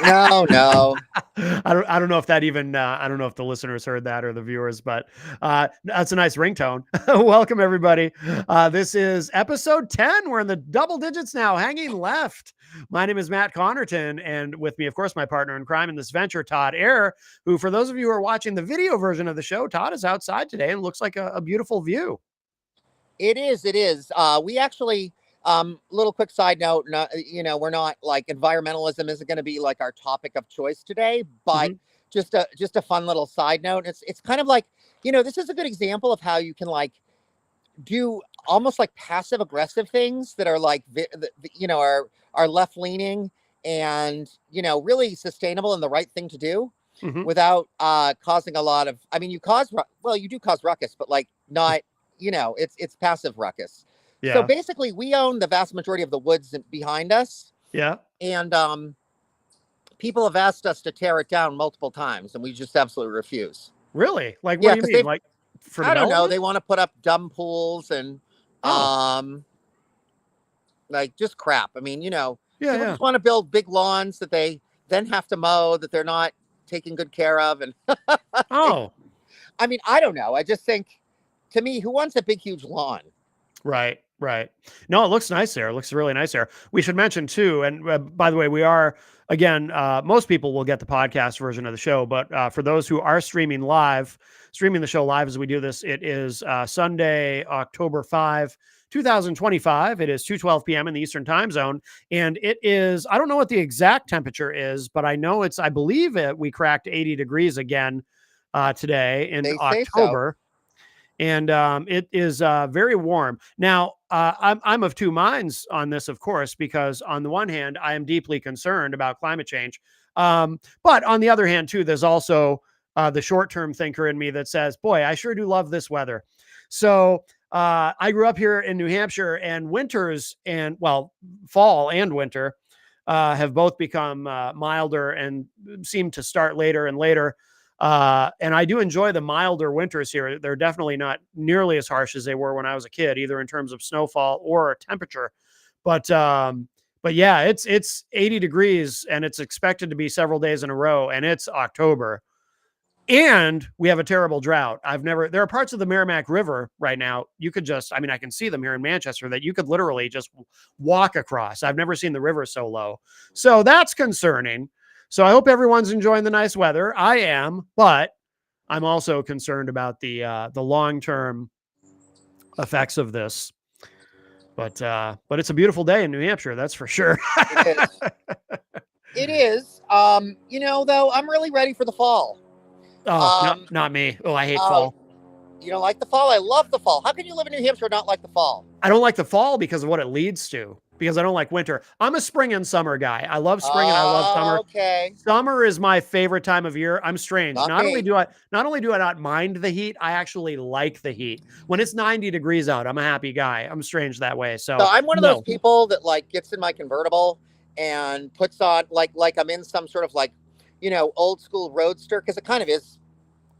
No. I don't know if that even I don't know if the listeners heard that or the viewers, but that's a nice ringtone. Welcome everybody. This is episode 10. We're in the double digits now, hanging left. My name is Matt Connarton, and with me, of course, my partner in crime in this venture, Todd Ayer, who, for those of you who are watching the video version of the show, Todd is outside today and looks like a beautiful view. It is. It is. We actually, little quick side note, we're not like environmentalism isn't going to be like our topic of choice today, but Mm-hmm. just a fun little side note. It's kind of like, this is a good example of how you can like do almost like passive aggressive things that are like, are left leaning and, really sustainable and the right thing to do Mm-hmm. without causing a lot of, I mean, you do cause ruckus, but like not, it's passive ruckus. So Yeah. basically we own the vast majority of the woods behind us. Yeah. And people have asked us to tear it down multiple times and we just absolutely refuse. Really? Like, what Yeah, do you because mean? Like for I don't know, development? they want to put up dumb pools and Oh, um, like just crap. I mean, yeah, people yeah. just want to build big lawns that they then have to mow that they're not taking good care of. And Oh, I mean, I don't know. I just think, to me, who wants a big, huge lawn? right, right. No, it looks nice there. It looks really nice there. We should mention too, and by the way, we are again. Most people will get the podcast version of the show, but for those who are streaming the show live as we do this, it is Sunday, October 5, 2025. It is 2:12 p.m. in the Eastern Time Zone, and it is. I don't know what the exact temperature is, but I know it's. I believe we cracked 80 degrees again today in They say so. October. And it is very warm. Now, I'm of two minds on this, of course, because on the one hand, I am deeply concerned about climate change. But on the other hand, too, there's also the short-term thinker in me that says, boy, I sure do love this weather. So I grew up here in New Hampshire, and winters and, well, fall and winter have both become milder and seem to start later and later. And I do enjoy the milder winters here. They're definitely not nearly as harsh as they were when I was a kid, either in terms of snowfall or temperature. But yeah, it's 80 degrees and it's expected to be several days in a row, and it's October. And we have a terrible drought. There are parts of the Merrimack River right now. You could just, I mean, I can see them here in Manchester that you could literally just walk across. I've never seen the river so low. So that's concerning. So I hope everyone's enjoying the nice weather. I am, but I'm also concerned about the long-term effects of this. But it's a beautiful day in New Hampshire, that's for sure. It is. It is. Though, I'm really ready for the fall. Oh, no, Um, not me. Oh, I hate oh, fall. you don't like the fall? I love the fall. How can you live in New Hampshire and not like the fall? I don't like the fall because of what it leads to, because I don't like winter. I'm a spring and summer guy. I love spring and I love summer. Okay. Summer is my favorite time of year. I'm strange. Not Not only me. do I not mind the heat, I actually like the heat. When it's 90 degrees out, I'm a happy guy. I'm strange that way. So So I'm one of those no. people that like gets in my convertible and puts on like I'm in some sort of like, old school roadster, because it kind of is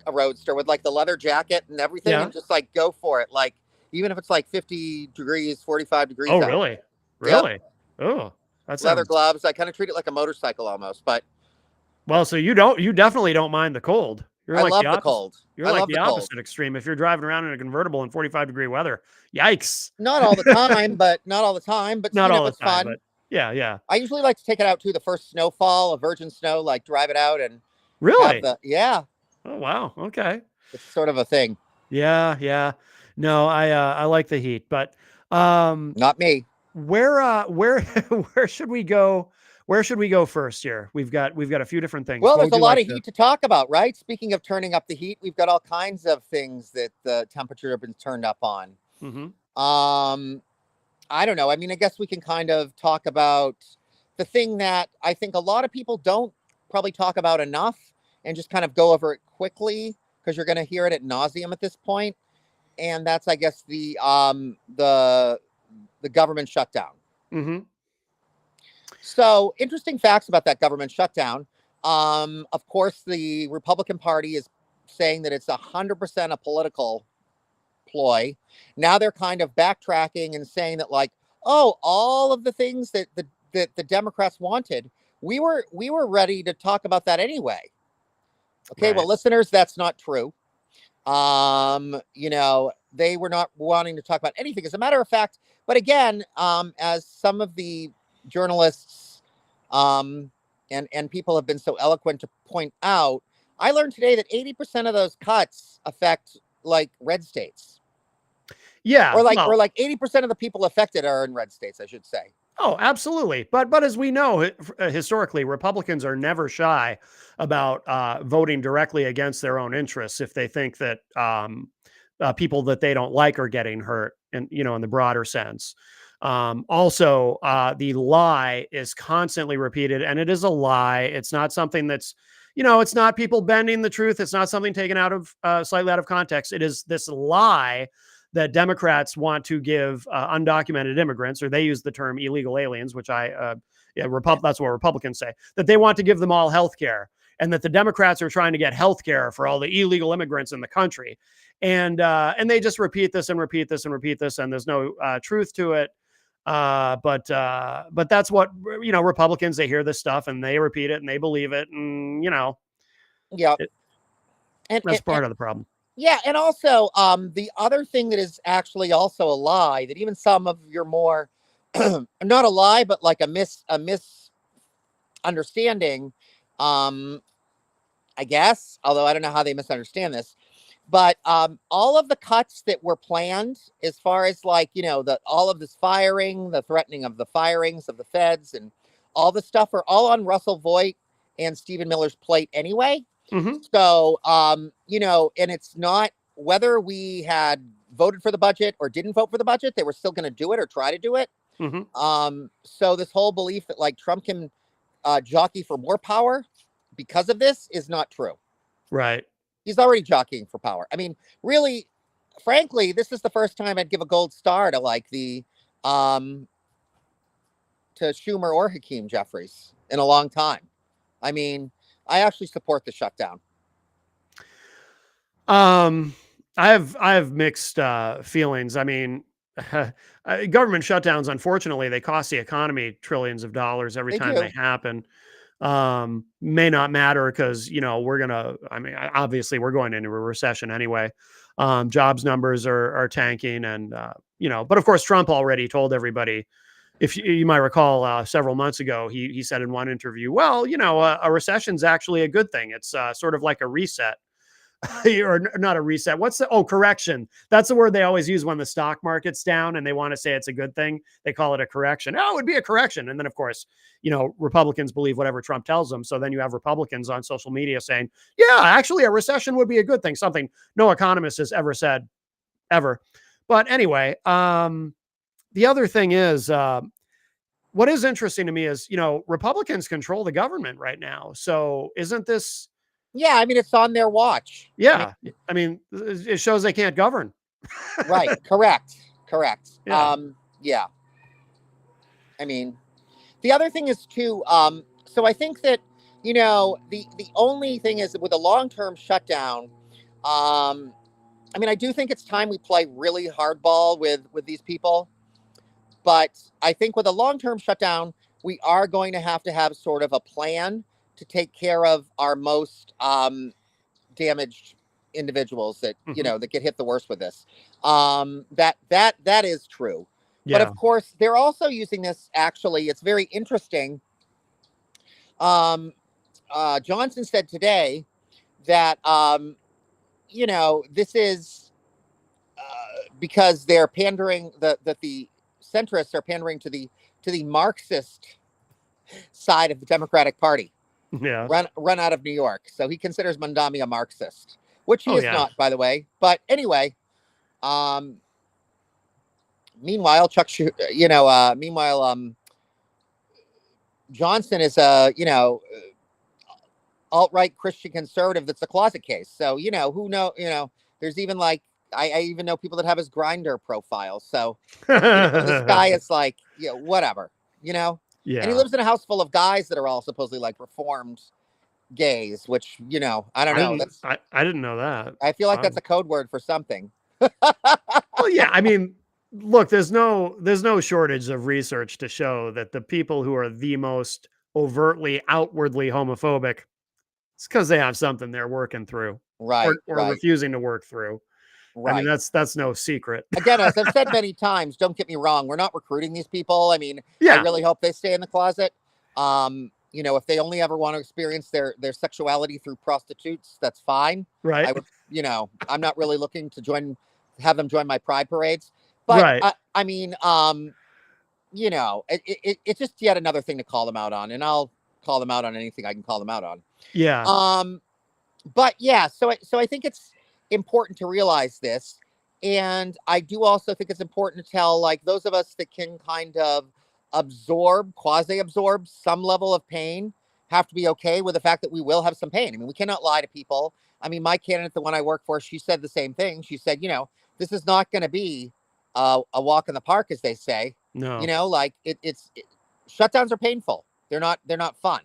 a roadster with like the leather jacket and everything, Yeah. and just like go for it. Like even if it's like 50 degrees, 45 degrees Oh, out. really? Yep. Really? Oh, that Leather sounds gloves. I kind of treat it like a motorcycle almost, but well. So you definitely don't mind the cold. You're I like the love the opposite. cold. You're I like love the the cold. opposite extreme. If you're driving around in a convertible in 45-degree weather, yikes. Not all the time, but not all the time, but Not all the it's time, fun. but yeah, yeah. I usually like to take it out to the first snowfall, a virgin snow, like drive it out and have Really? yeah, Oh, wow. Okay. it's sort of a thing. Yeah, yeah. No, I like the heat, but Not me. where where should we go? Where should we go first here? We've got a few different things. Well, What there's would a you lot like of to? heat to talk about, right? Speaking of turning up the heat, we've got all kinds of things that the temperature have been turned up on. Mhm. Um, I don't know. I mean, I guess we can kind of talk about the thing that I think a lot of people don't probably talk about enough and just kind of go over it quickly because you're going to hear it at nauseum at this point. And that's, I guess, the government shutdown. Mhm. So, interesting facts about that government shutdown. Of course, the Republican Party is saying that it's 100% a political ploy. Now they're kind of backtracking and saying that, like, oh, all of the things that the Democrats wanted we were ready to talk about that anyway. Okay, well, Right. listeners, that's not true. They were not wanting to talk about anything, as a matter of fact. But again, as some of the journalists um, and people have been so eloquent to point out, I learned today that 80% of those cuts affect like red states, Yeah. or Well, like 80% of the people affected are in red states, I should say. oh, absolutely. But as we know, historically, Republicans are never shy about voting directly against their own interests if they think that people that they don't like are getting hurt, and in the broader sense. Also, the lie is constantly repeated, and it is a lie. It's not something that's, it's not people bending the truth. It's not something taken out of slightly out of context. It is this lie that Democrats want to give undocumented immigrants, or they use the term illegal aliens, which that's what Republicans say, that they want to give them all health care, and that the Democrats are trying to get health care for all the illegal immigrants in the country. And they just repeat this and repeat this and repeat this, and there's no truth to it. But that's what, Republicans, they hear this stuff and they repeat it and they believe it, and Yeah, it, and, that's and, part of the problem. yeah, and also the other thing that is actually also a lie, that even some of your more not a lie, but like a misunderstanding, um, I guess, although I don't know how they misunderstand this. But all of the cuts that were planned, as far as like, the all of this firing, the threatening of the firings of the feds, and all the stuff, are all on Russell Voigt and Stephen Miller's plate anyway. Mm-hmm. So, and it's not whether we had voted for the budget or didn't vote for the budget, they were still going to do it or try to do it. Mm-hmm. So this whole belief that like Trump can jockey for more power because of this is not true. Right. He's already jockeying for power. I mean, really, frankly, this is the first time I'd give a gold star to like um to Schumer or Hakeem Jeffries in a long time. I mean, I actually support the shutdown. Um, I have mixed feelings. I mean, government shutdowns, unfortunately, they cost the economy trillions of dollars every They time they do. happen. May not matter because we're gonna. I mean, obviously, we're going into a recession anyway. Jobs numbers are tanking, and but of course, Trump already told everybody. If you might recall, several months ago, he said in one interview, "Well, a recession's actually a good thing. It's sort of like a reset." Or not a reset. Correction. That's the word they always use when the stock market's down and they want to say it's a good thing. They call it a correction. Oh, it would be a correction. And then, of course, Republicans believe whatever Trump tells them. So then you have Republicans on social media saying, yeah, actually, a recession would be a good thing. Something no economist has ever said, ever. But anyway, the other thing is, what is interesting to me is, Republicans control the government right now. So isn't this, Yeah, I mean, it's on their watch. yeah, I mean, it shows they can't govern. Right. Correct. Correct. Yeah. Yeah. I mean, the other thing is too. So I think that the only thing is that with a long term shutdown. I mean, I do think it's time we play really hardball with these people. But I think with a long term shutdown, we are going to have sort of a plan to take care of our most damaged individuals that Mhm. that get hit the worst with this. That is true. But Yeah. of course, they're also using this. Actually, it's very interesting. Um, Johnson said today that this is because they're pandering that the centrists are pandering to the Marxist side of the Democratic Party, Yeah. run out of New York. So he considers Mondami a Marxist, which he Oh, is yeah. not, by the way. But anyway, um, meanwhile, Johnson is a alt right Christian conservative that's a closet case. So who know there's even like I even know people that have his Grinder profile. So this guy is like whatever you know, and he Yeah. lives in a house full of guys that are all supposedly like reformed gays, which I don't know. That's I didn't know that. I feel like Wow. that's a code word for something. Well, yeah, I mean, look, there's no shortage of research to show that the people who are the most overtly, outwardly homophobic, it's because they have something they're working through, Right, or right, refusing to work through. I mean, right. that's no secret. Again, as I've said many times, don't get me wrong, we're not recruiting these people. I mean, I Yeah, really hope they stay in the closet. If they only ever want to experience their sexuality through prostitutes, that's fine. right, I would, I'm not really looking to have them join my pride parades. But right. I mean, it's just yet another thing to call them out on, and I'll call them out on anything I can call them out on. Yeah, But yeah, so I think it's important to realize this, and I do also think it's important to tell like those of us that can kind of quasi absorb some level of pain, have to be okay with the fact that we will have some pain. I mean, we cannot lie to people. I mean, my candidate, the one I work for, she said the same thing. She said, this is not going to be a walk in the park, as they say. no. Like shutdowns are painful. They're not fun.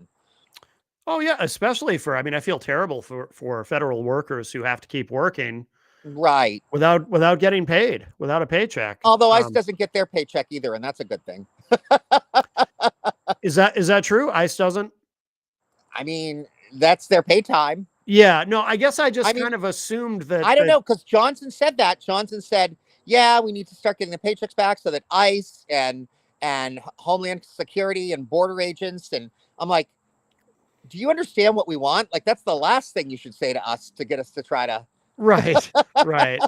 Oh yeah, especially for, I mean, I feel terrible for federal workers who have to keep working Right. without getting paid, without a paycheck. Although ICE doesn't get their paycheck either, and that's a good thing. Is that true? ICE doesn't? I mean, that's their pay time. Yeah, no, I guess I I just mean, kind of assumed that I don't know, because Johnson said that. Johnson said, "Yeah, we need to start getting the paychecks back so that ICE and Homeland Security and border agents." And I'm like, "Do you understand what we want? Like, that's the last thing you should say to us to get us to try to right, right.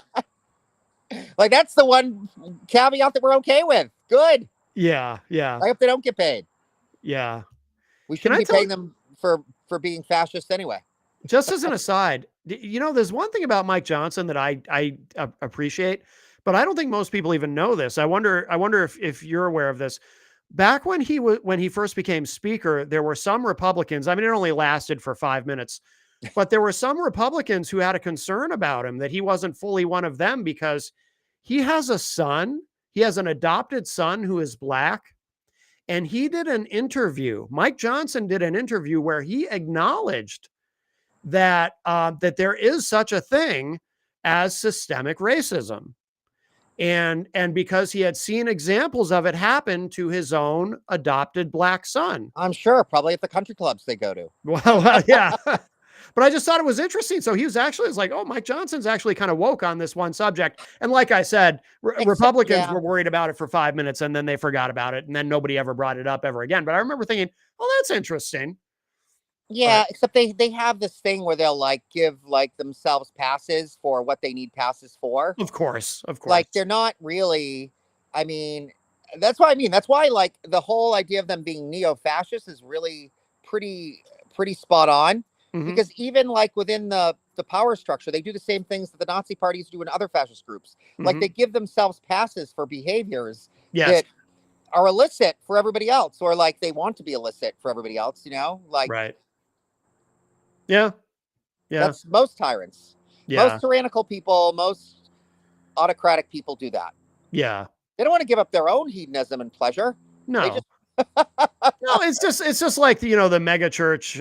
like. That's the one caveat that we're okay with. Good. Yeah, yeah, I hope they don't get paid. yeah. We Can shouldn't I be tell paying them for being fascists anyway." just as an aside, there's one thing about Mike Johnson that I appreciate, but I don't think most people even know this. I wonder if you're aware of this. Back when he first became speaker, there were some Republicans. I mean, it only lasted for 5 minutes, but there were some Republicans who had a concern about him that he wasn't fully one of them because he has a son. He has an adopted son who is black. And he did an interview. Mike Johnson did an interview where he acknowledged that there is such a thing as systemic racism, and because he had seen examples of it happen to his own adopted black son. I'm sure, probably at the country clubs they go to. Well, yeah. But I just thought it was interesting. So he was actually, it's like, oh, Mike Johnson's actually kind of woke on this one subject. And like I said, Republicans Yeah, were worried about it for 5 minutes and then they forgot about it. And then nobody ever brought it up ever again. But I remember thinking, oh, that's interesting. yeah. But Except they have this thing where they'll like give like themselves passes for what they need passes for. of course, of Like course. they're not really. I mean, that's why I mean that's why like the whole idea of them being neo-fascist is really pretty spot on. Hmm. Because even like within the power structure, they do the same things that the Nazi parties do in other fascist groups. Like Hmm. they give themselves passes for behaviors Yes. that are illicit for everybody else, or like they want to be illicit for everybody else. Like Right. Yeah. Yeah. that's most tyrants, most Yeah. tyrannical people, most autocratic people do that. Yeah. They don't want to give up their own hedonism and pleasure. They No. just No, it's just like the mega church,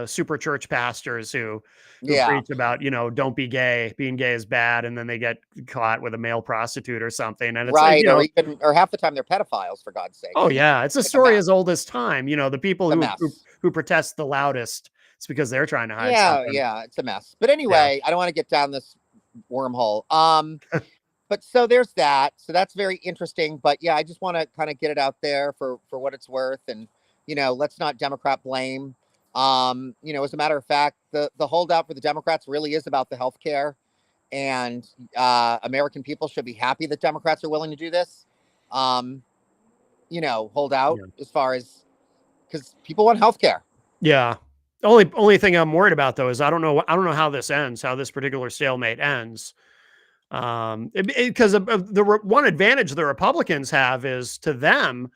super church pastors who yeah, preach about, don't be gay, being gay is bad, and then they get caught with a male prostitute or something, and it's like, right, or half the time they're pedophiles, for God's sake. oh I mean, yeah, it's a it's a story mess. as old as time. The people It's a who mess. who protest the loudest, it's because they're trying to hide Yeah, something. yeah, it's a mess. But Yeah. anyway, I don't want to get down this wormhole. But so there's that. So that's very interesting. But yeah, I just want to kind of get it out there for what it's worth, and let's not Democrat blame. As a matter of fact, the holdout for the Democrats really is about the health care, and American people should be happy that Democrats are willing to do this. Um, hold out Yeah. as far as because people want health care. Yeah. Only thing I'm worried about though is I don't know how this ends, how this particular stalemate ends. Because one advantage the Republicans have is to them,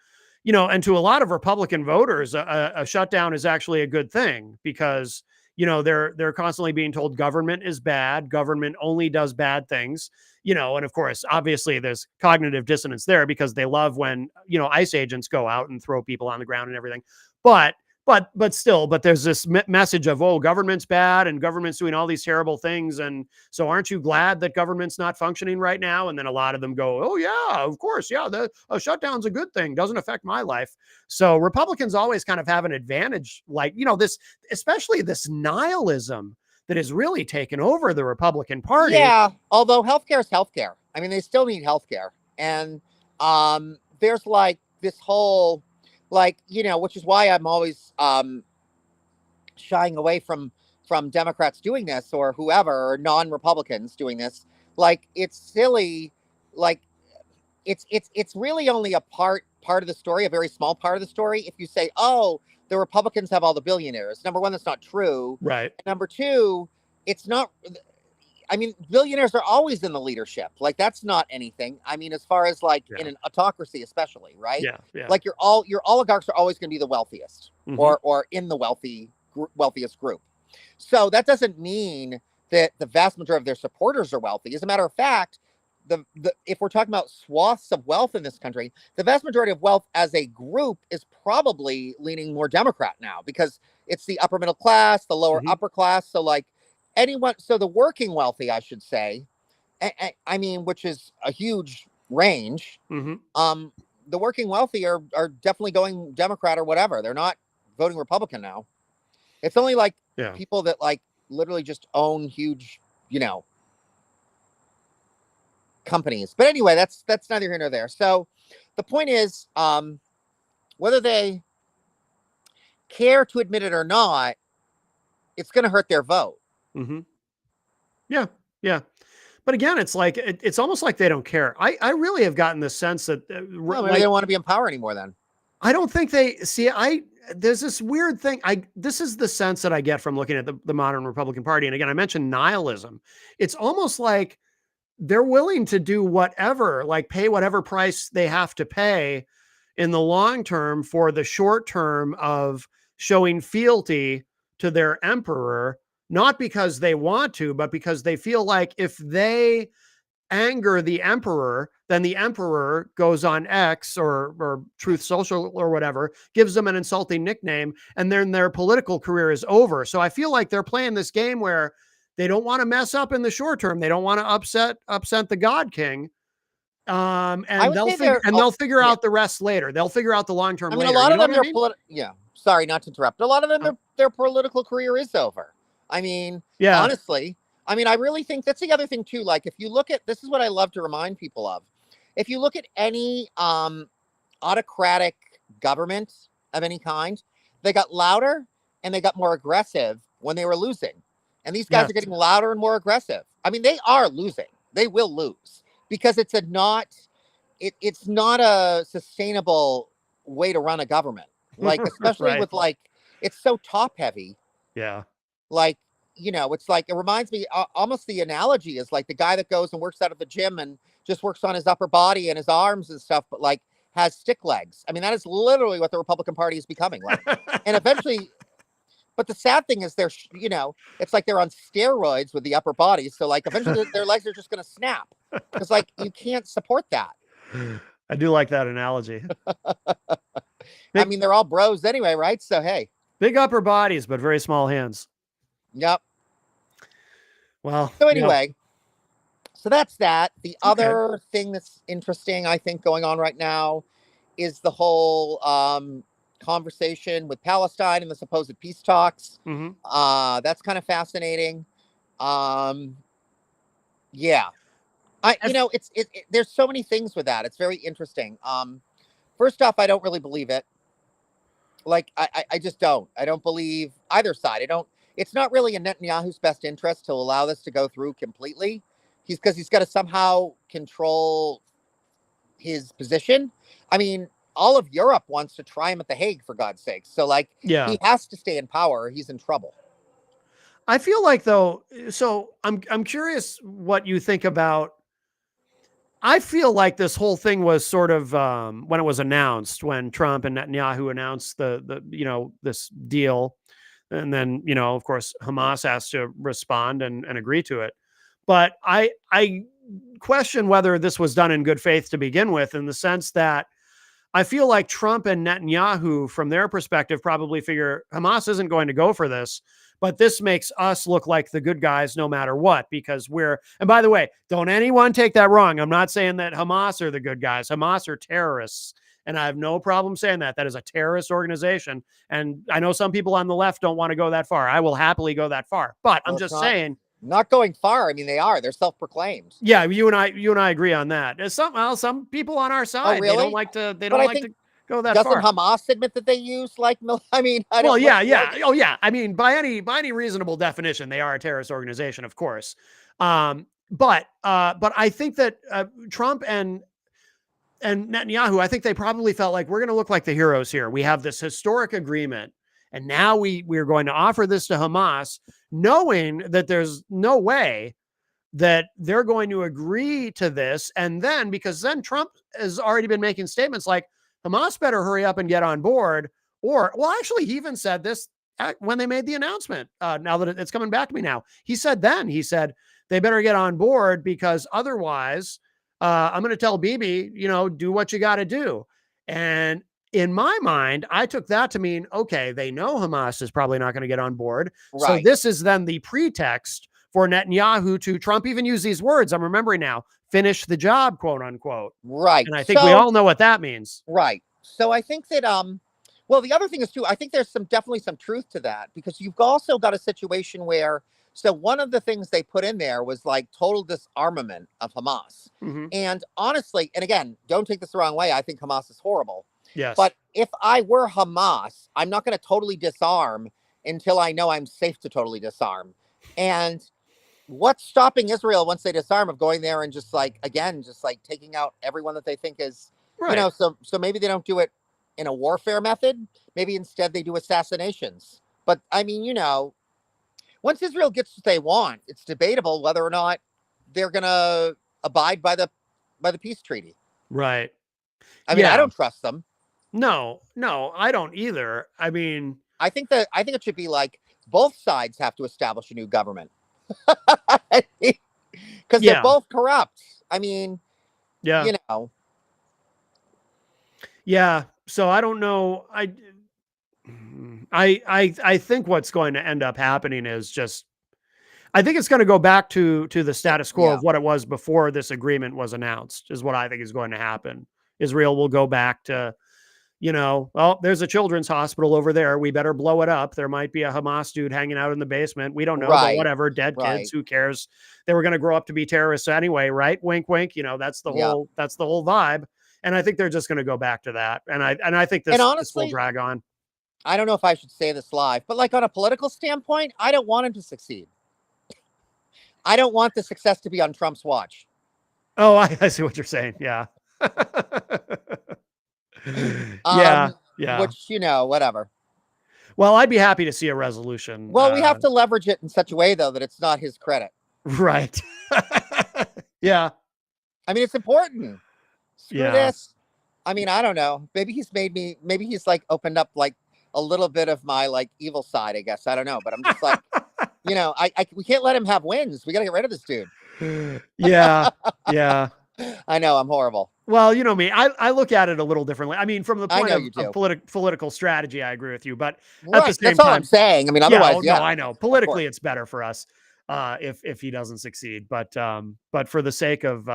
and to a lot of Republican voters, a shutdown is actually a good thing because they're constantly being told government is bad, government only does bad things, and of course, obviously, there's cognitive dissonance there because they love when ICE agents go out and throw people on the ground and everything, but but there's this message of, oh, government's bad and government's doing all these terrible things, and so aren't you glad that government's not functioning right now? And then a lot of them go, oh yeah, of course, yeah, a shutdown's a good thing, doesn't affect my life. So Republicans always kind of have an advantage, like, this, especially this nihilism that has really taken over the Republican Party. Yeah, although healthcare is healthcare. I mean, they still need healthcare, and there's like this whole, like, which is why I'm always shying away from Democrats doing this, or whoever, or non-Republicans doing this. Like, it's silly. Like, it's really only a part of the story, a very small part of the story. If you say, oh, the Republicans have all the billionaires, number one, that's not true. Right. And number two, it's not. I mean, billionaires are always in the leadership. Like, that's not anything. I mean, as far as like in an autocracy, especially, right? Yeah. Like, your oligarchs are always going to be the wealthiest, or in the wealthiest group. So that doesn't mean that the vast majority of their supporters are wealthy. As a matter of fact, if we're talking about swaths of wealth in this country, the vast majority of wealth as a group is probably leaning more Democrat now, because it's the upper middle class, the lower upper class. So like so the working wealthy, I should say, I mean, which is a huge range. The working wealthy are definitely going Democrat or whatever. They're not voting Republican now. It's only like people that like literally just own huge, companies. But anyway, that's neither here nor there. So the point is, whether they care to admit it or not, it's going to hurt their vote. Yeah. But again, it's like, it's almost like they don't care. I really have gotten the sense that well, maybe they don't want to be in power anymore then. I don't think they see. There's this weird thing. This is the sense that I get from looking at the modern Republican Party. And again, I mentioned nihilism. It's almost like they're willing to do whatever, like pay whatever price they have to pay in the long term for the short term of showing fealty to their emperor, not because they want to, but because they feel like if they anger the emperor, then the emperor goes on X or Truth Social or whatever, gives them an insulting nickname, and then their political career is over. So I feel like they're playing this game where they don't want to mess up in the short term. They don't want to upset the God King. And they'll figure out the rest later. They'll figure out the long term. I mean, later. a lot of them, sorry, not to interrupt. A lot of them, their political career is over. I mean, honestly, I mean, I really think that's the other thing too. Like, if you look at, this is what I love to remind people of. If you look at any autocratic government of any kind, they got louder and they got more aggressive when they were losing. And these guys are getting louder and more aggressive. I mean, they are losing. They will lose because it's not a sustainable way to run a government. Like, especially with like, it's so top heavy. Yeah. Like, it's like, it reminds me, almost the analogy is like the guy that goes and works out of the gym and just works on his upper body and his arms and stuff, but like has stick legs. I mean, that is literally what the Republican Party is becoming like. And eventually, but the sad thing is it's like they're on steroids with the upper body. So like eventually their legs are just going to snap. It's like, you can't support that. I do like that analogy. I mean, they're all bros anyway, right? So, hey. Big upper bodies, but very small hands. Yep. Well, so anyway, so that's that. The other thing that's interesting, I think, going on right now is the whole conversation with Palestine and the supposed peace talks. That's kind of fascinating. Yeah. There's so many things with that. It's very interesting. First off, I don't really believe it. Like, I just don't. I don't believe either side. It's not really in Netanyahu's best interest to allow this to go through completely. Because he's got to somehow control his position. I mean, all of Europe wants to try him at The Hague, for God's sake. So, like, he has to stay in power or he's in trouble. I feel like, though, so I'm curious what you think about. I feel like this whole thing was sort of when it was announced, when Trump and Netanyahu announced this deal, and then of course Hamas has to respond and agree to it. But I question whether this was done in good faith to begin with, in the sense that I feel like Trump and Netanyahu, from their perspective, probably figure Hamas isn't going to go for this, but this makes us look like the good guys no matter what, because and by the way, don't anyone take that wrong. I'm not saying that Hamas are the good guys. Hamas are terrorists. And I have no problem saying that. That is a terrorist organization. And I know some people on the left don't want to go that far. I will happily go that far. But Well, I'm it's just saying, not going far. I mean, they are. They're self-proclaimed. yeah, you and I agree on that. Some people on our Oh, side, really? they But don't I like think to go that doesn't far. Hamas admit that they use like I mean, I Well, don't. yeah, yeah. Oh, yeah. I mean, by any reasonable definition, they are a terrorist organization, of course. But I think that Trump and Netanyahu, I think they probably felt like we're going to look like the heroes here. We have this historic agreement, and now we're going to offer this to Hamas, knowing that there's no way that they're going to agree to this. And then, because then Trump has already been making statements like Hamas better hurry up and get on board. Or, well, actually, he even said this when they made the announcement. Now that it's coming back to me now, he said they better get on board, because otherwise, I'm going to tell Bibi, do what you got to do. And in my mind, I took that to mean, okay, they know Hamas is probably not going to get on board. So Right. this is then the pretext for Netanyahu to, Trump even used these words, I'm remembering now, finish the job, quote unquote. Right. And I think we So all know what that means. right. So I think that well, the other thing is too, I think there's definitely some truth to that, because you've also got a situation where, so one of the things they put in there was like total disarmament of Hamas. Mm-hmm. And honestly, and again, don't take this the wrong way, I think Hamas is horrible. Yes. But if I were Hamas, I'm not going to totally disarm until I know I'm safe to totally disarm. And what's stopping Israel once they disarm of going there and just like, again, just like taking out everyone that they think is, right. so maybe they don't do it in a warfare method. Maybe instead they do assassinations. But I mean, once Israel gets what they want, it's debatable whether or not they're going to abide by the peace treaty. Right. I mean, I don't trust them. No, I don't either. I mean, I think it should be like both sides have to establish a new government. Because they're both corrupt. I mean, yeah. Yeah. So I don't know. I think what's going to end up happening is just, I think it's going to go back to the status quo of what it was before this agreement was announced, is what I think is going to happen. Israel will go back to, well, there's a children's hospital over there. We better blow it up. There might be a Hamas dude hanging out in the basement. We don't know, but whatever, dead kids, who cares? They were going to grow up to be terrorists anyway, right? Wink, wink. That's the whole vibe. And I think they're just going to go back to that. And I think this will drag on. I don't know if I should say this live, but like on a political standpoint, I don't want him to succeed. I don't want the success to be on Trump's watch. Oh, I see what you're saying. Yeah. Yeah. Which, whatever. Well, I'd be happy to see a resolution. Well, we have to leverage it in such a way, though, that it's not his credit. Right. Yeah. I mean, it's important. Screw this. I mean, I don't know. Maybe he's like opened up like a little bit of my like evil side, I guess. I don't know. But I'm just like, we can't let him have wins. We got to get rid of this dude. Yeah. Yeah. I know, I'm horrible. Well, you know me, I look at it a little differently. I mean, from the point of political strategy, I agree with you. But at the same that's time, all I'm saying. I mean, otherwise, no, I know. Politically, it's better for us if he doesn't succeed. But for the sake of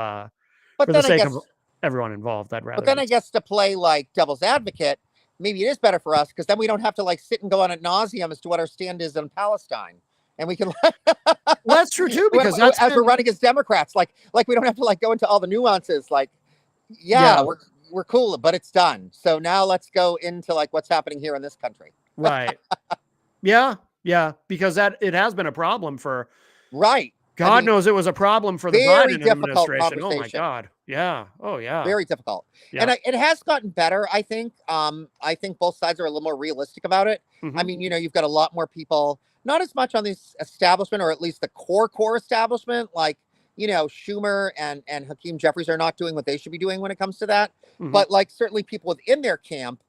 everyone involved, I'd rather. But then I guess to play like devil's advocate, maybe it is better for us, because then we don't have to like sit and go on ad nauseum as to what our stand is on Palestine. And we can well, that's true too, because as we're running as Democrats, like we don't have to like go into all the nuances. Like, we're cool, but it's done. So now let's go into like what's happening here in this country. Right. Yeah. Because it has been a problem for God knows it was a problem for the Biden administration. Oh my God. Yeah. Oh yeah. Very difficult. Yeah. And it has gotten better, I think. I think both sides are a little more realistic about it. Mm-hmm. I mean, you've got a lot more people, not as much on this establishment, or at least the core establishment, like, Schumer and Hakeem Jeffries are not doing what they should be doing when it comes to that. Mm-hmm. But like certainly people within their camp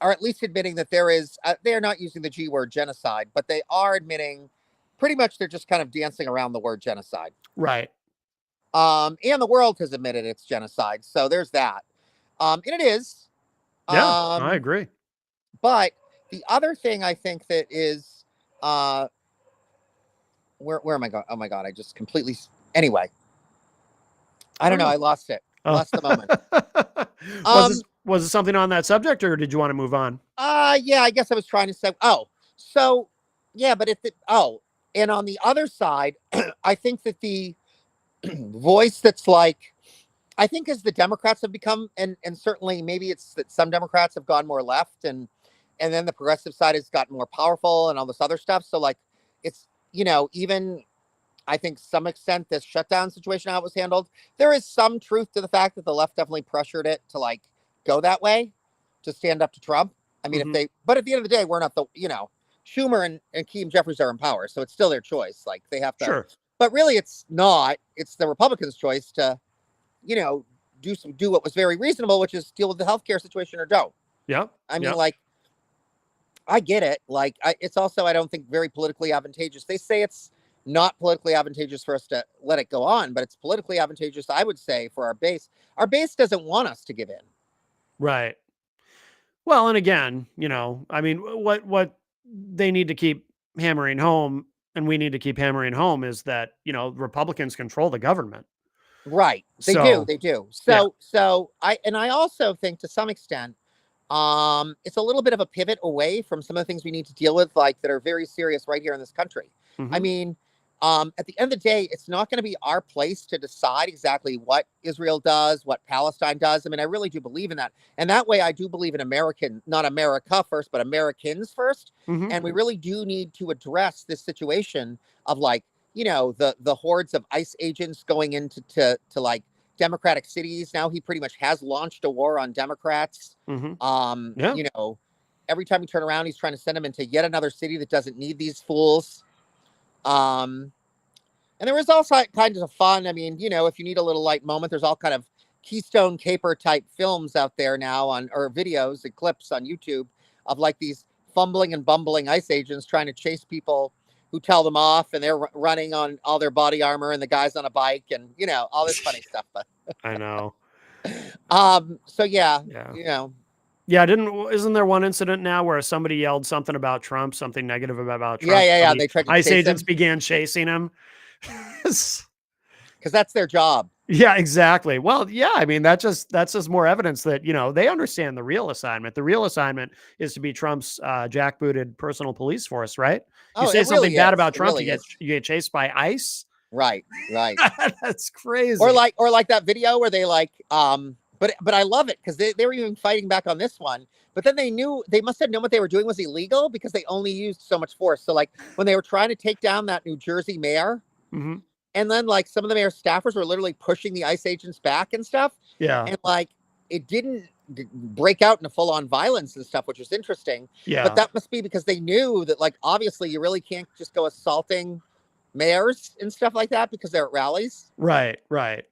are at least admitting that they're not using the G word, genocide, but they are admitting pretty much they're just kind of dancing around the word genocide. Right. And the world has admitted it's genocide. So there's that. And it is. Yeah, I Um, agree. but the other thing I think that is, uh, where am I going? Oh my god, I just completely. Anyway, I I don't don't know. know. I lost it. Oh. Lost the moment. Was this Um, was it something on that subject, or did you want to move on? yeah, I guess I was trying to say. Oh, so yeah, but if the and on the other side, I think that the voice that's like, I think as the Democrats have become, and certainly maybe it's that some Democrats have gone more left, and then the progressive side has gotten more powerful and all this other stuff. So like, it's even I think some extent this shutdown situation how it was handled, there is some truth to the fact that the left definitely pressured it to like go that way, to stand up to Trump. I mean, if Mhm. they, but at the end of the day, we're not the Schumer and Keem Jeffries are in power, so it's still their choice. Like they have to, Sure. but really, it's not. It's the Republicans' choice to you know do what was very reasonable, which is deal with the healthcare situation or don't. Yep. I mean, Yep. like I get it. Like, it's also I don't think very politically advantageous. They say it's not politically advantageous for us to let it go on, but it's politically advantageous, I would say, for our base. Our base doesn't want us to give in. Right. Well, and again, I mean, what they need to keep hammering home, and we need to keep hammering home, is that Republicans control the government. Right? They do. So They do. yeah. So I also think to some extent, it's a little bit of a pivot away from some of the things we need to deal with, like that are very serious right here in this country. I Hmm. mean, at the end of the day, it's not going to be our place to decide exactly what Israel does, what Palestine does. I mean, I really do believe in that. And that way, I do believe in American, not America first, but Americans first. Hmm. And we really do need to address this situation of like, the hordes of ICE agents going into to like Democratic cities. Now he pretty much has launched a war on Democrats. Hmm. Yeah. Every time we turn around, he's trying to send them into yet another city that doesn't need these fools. Um, and there was also kinds of fun. I mean, if you need a little light moment, there's all kind of Keystone Caper type films out there now or videos and clips on YouTube of like these fumbling and bumbling ICE agents trying to chase people who tell them off, and they're running on all their body armor, and the guy's on a bike, and all this funny stuff. But I know. so yeah, Yeah. you know, Yeah, isn't there one incident now where somebody yelled something about Trump, something negative about yeah, Trump? yeah, So yeah. the They tried to ICE chase agents him began chasing him. because that's their job. Yeah, exactly. Well, yeah, I mean that's just more evidence that, they understand the real assignment. The real assignment is to be Trump's jackbooted personal police force, right? You Oh, say it something really bad is. about It Trump, really is. you get chased by ICE. Right, right. That's Or crazy. like that video where they like but I love it because they were even fighting back on this one. But then they must have known what they were doing was illegal because they only used so much force. So like when they were trying to take down that New Jersey mayor, Hmm. and then like some of the mayor's staffers were literally pushing the ICE agents back and stuff, Yeah. and like it didn't break out into full on violence and stuff, which was interesting. But Yeah. that must be because they knew that like obviously you really can't just go assaulting mayors and stuff like that because they're at rallies. Right. Right.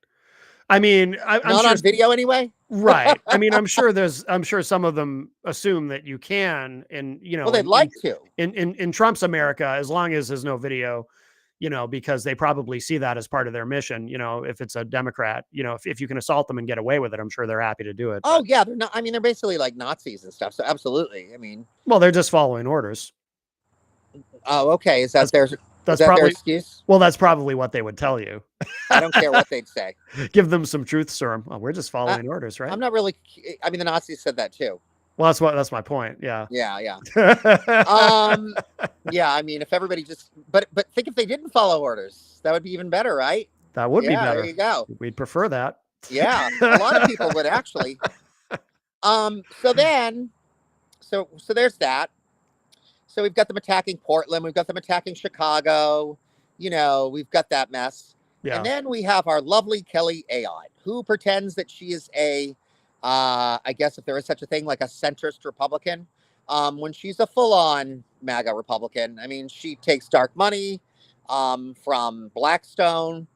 I mean, I'm Not sure. on video anyway. Right. I mean, I'm sure some of them assume that you can, and Well, they'd like to. in Trump's America, as long as there's no video, because they probably see that as part of their mission. If it's a Democrat, if you can assault them and get away with it, I'm sure they're happy to do it. Oh But yeah, they're not. I mean, they're basically like Nazis and stuff. So absolutely. I mean, well, they're just following orders. oh okay. Is That's that their that's probably excuse? well, that's probably what they would tell you. I don't care what they'd say. Give them some truth serum. Well, we're just I, following orders, right? I'm not really. I mean, the Nazis said that too. Well, that's my point. Yeah. Yeah, yeah. Yeah. I mean, if everybody just, but think if they didn't follow orders, that would be even better, right? That would be Yeah. There better. you go. We'd prefer that. Yeah, a lot of people would actually. So then, so there's that. So we've got them attacking Portland. We've got them attacking Chicago. We've got that mess. And Yeah. then we have our lovely Kelly Ayotte, who pretends that she is I guess if there is such a thing, like a centrist Republican, when she's a full-on MAGA Republican. I mean, she takes dark money from Blackstone.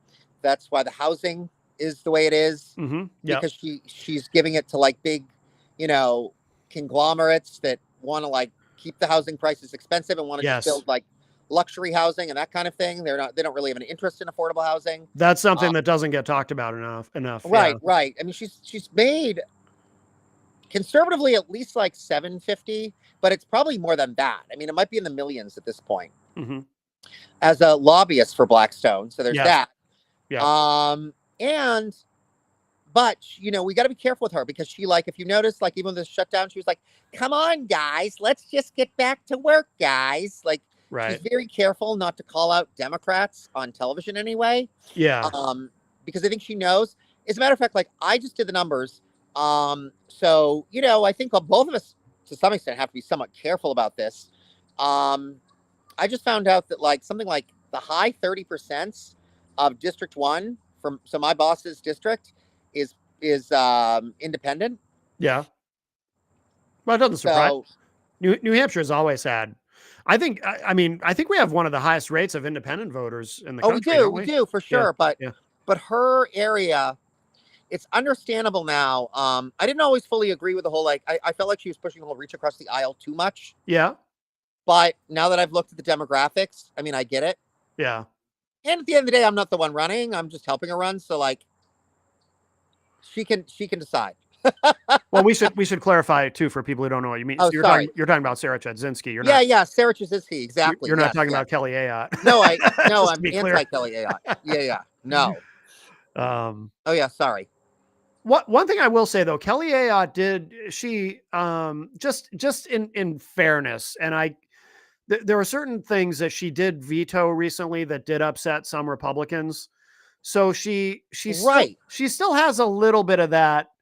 That's why the housing is the way it is, Yep. because she's giving it to like big, you know, conglomerates that want to like keep the housing prices expensive and want to just Yes. build like luxury housing and that kind of thing. They don't really have an interest in affordable housing. That's Uh, something that doesn't get talked about enough. Yeah. right, right. I mean, she's made conservatively at least like 750, but it's probably more than that. I mean, it might be in the millions at this point Mm-hmm. as a lobbyist for Blackstone. So there's Yes. that. Yeah. And but we got to be careful with her because she, like, if you notice, like, even with the shutdown, she was like, "Come on, guys, let's just get back to work, guys." Like, she's Right. very careful not to call out Democrats on television anyway. Yeah. Because I think she knows. As a matter of fact, like, I just did the numbers. So I think both of us, to some extent, have to be somewhat careful about this. I just found out that, like, something like the high 30% of District 1 so my boss's district is independent. Yeah. Well, it doesn't surprise. So, New Hampshire has always had. I mean, I think we have one of the highest rates of independent voters in the oh, we country, do, don't we we? do for Yeah. sure. But Yeah. her area, it's understandable now. I didn't always fully agree with the whole, like, I felt like she was pushing the whole reach across the aisle too much. Yeah. But now that I've looked at the demographics, I mean, I get it. Yeah. And at the end of the day, I'm not the one running. I'm just helping her run. So, like, she can decide. Well, we should clarify too for people who don't know what you mean. Oh, So sorry. you're talking about Sarah Chudzinski. Yeah, Sarah Chudzinski, exactly. You're not Yes, talking yes. about Kelly Ayotte. No, Just to I'm be clear. anti Kelly Ayotte. Yeah, no. Oh yeah, sorry. One thing I will say though, Kelly Ayotte just in fairness, and there were certain things that she did veto recently that did upset some Republicans. So she Right. still has a little bit of that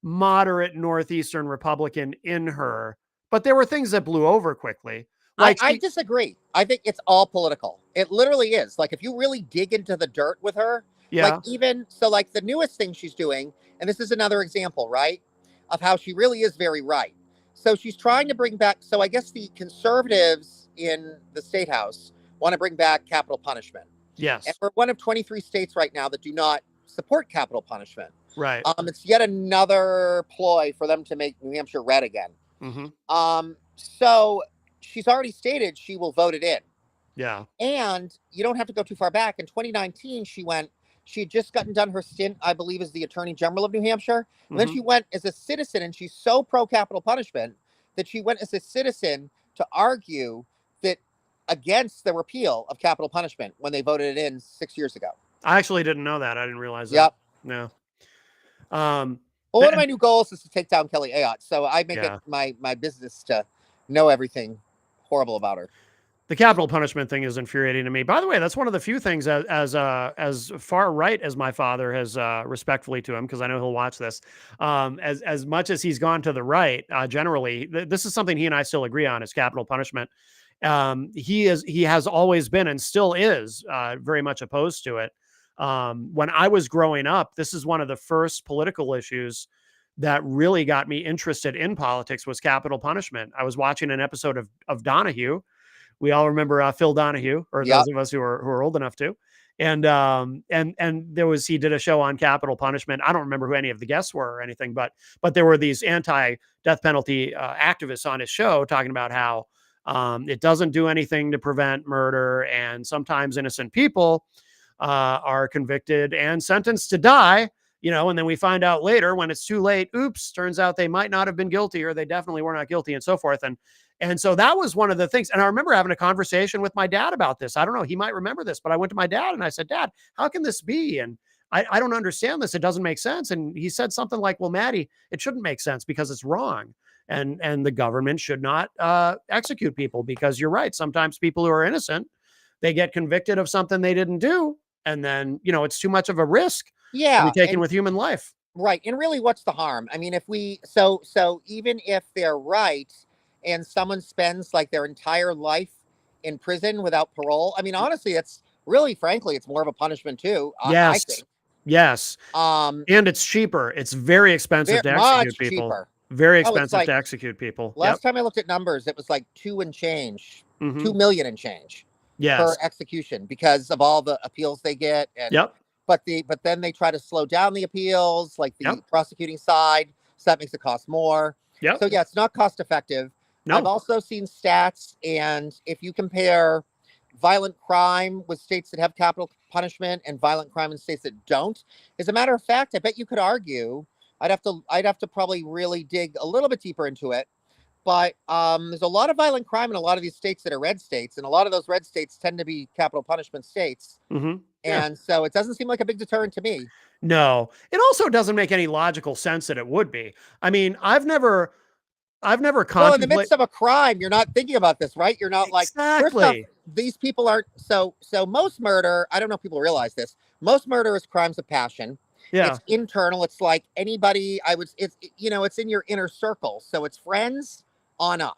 moderate Northeastern Republican in her, but there were things that blew over quickly. Like I disagree. I think it's all political. It literally is. Like, if you really dig into the dirt with her, like, yeah, even so, like, the newest thing she's doing, and this is another example, right, of how she really is very right. So she's trying to bring back. So I guess the conservatives in the state house want to bring back capital punishment. And yes, we're one of 23 states right now that do not support capital punishment. right. It's yet another ploy for them to make New Hampshire red again. Mm-hmm. So she's already stated she will vote it in. Yeah. And you don't have to go too far back. In 2019, she had just gotten done her stint, I believe, as the Attorney General of New Hampshire. And then she went as a citizen, and she's so pro capital punishment that she went as a citizen to argue that against the repeal of capital punishment when they voted it in 6 years ago. I actually didn't know that. I didn't realize that. Yep. No. Well, one of my new goals is to take down Kelly Ayotte, so I make it my business to know everything horrible about her. The capital punishment thing is infuriating to me. By the way, that's one of the few things as far right as my father has, respectfully to him, because I know he'll watch this. As much as he's gone to the right, generally, this is something he and I still agree on: is capital punishment. He has always been and still is very much opposed to it. When I was growing up, this is one of the first political issues that really got me interested in politics was capital punishment. I was watching an episode of Donahue. We all remember Phil Donahue, or those of us who are old enough to. And he did a show on capital punishment. I don't remember who any of the guests were or anything, but there were these anti-death penalty activists on his show talking about how it doesn't do anything to prevent murder, and sometimes innocent people are convicted and sentenced to die. And then we find out later when it's too late, oops, turns out they might not have been guilty, or they definitely were not guilty, and so forth. And so that was one of the things. And I remember having a conversation with my dad about this. I don't know, he might remember this, but I went to my dad and I said, "Dad, how can this be? And I don't understand this. It doesn't make sense." And he said something like, "Well, Maddie, it shouldn't make sense because it's wrong. And the government should not execute people, because you're right. Sometimes people who are innocent, they get convicted of something they didn't do. And then, it's too much of a risk to be taken with human life." Right. And really, what's the harm? I mean, if so even if they're right and someone spends like their entire life in prison without parole, I mean, honestly, it's really, frankly, it's more of a punishment too. Yes. I think. Yes. And it's cheaper. It's very expensive to execute people. Cheaper. Very expensive to execute people. Last time I looked at numbers, it was like 2 and change, Mhm. 2 million and change per execution because of all the appeals they get. And but then they try to slow down the appeals, like the prosecuting side, so that makes it cost more. So yeah, it's not cost effective. No. I've also seen stats, and if you compare violent crime with states that have capital punishment and violent crime in states that don't, as a matter of fact, I bet you could argue I'd have to probably really dig a little bit deeper into it. But there's a lot of violent crime in a lot of these states that are red states, and a lot of those red states tend to be capital punishment states. Yeah. And so it doesn't seem like a big deterrent to me. No, it also doesn't make any logical sense that it would be. I mean, I've never Well, in the contemplated midst of a crime, you're not thinking about this, right? You're not like, first off, exactly. these people aren't so most murder, I don't know if people realize this. Most murder is crimes of passion. Yeah, It's internal. It's like anybody it's in your inner circle. So it's friends on up.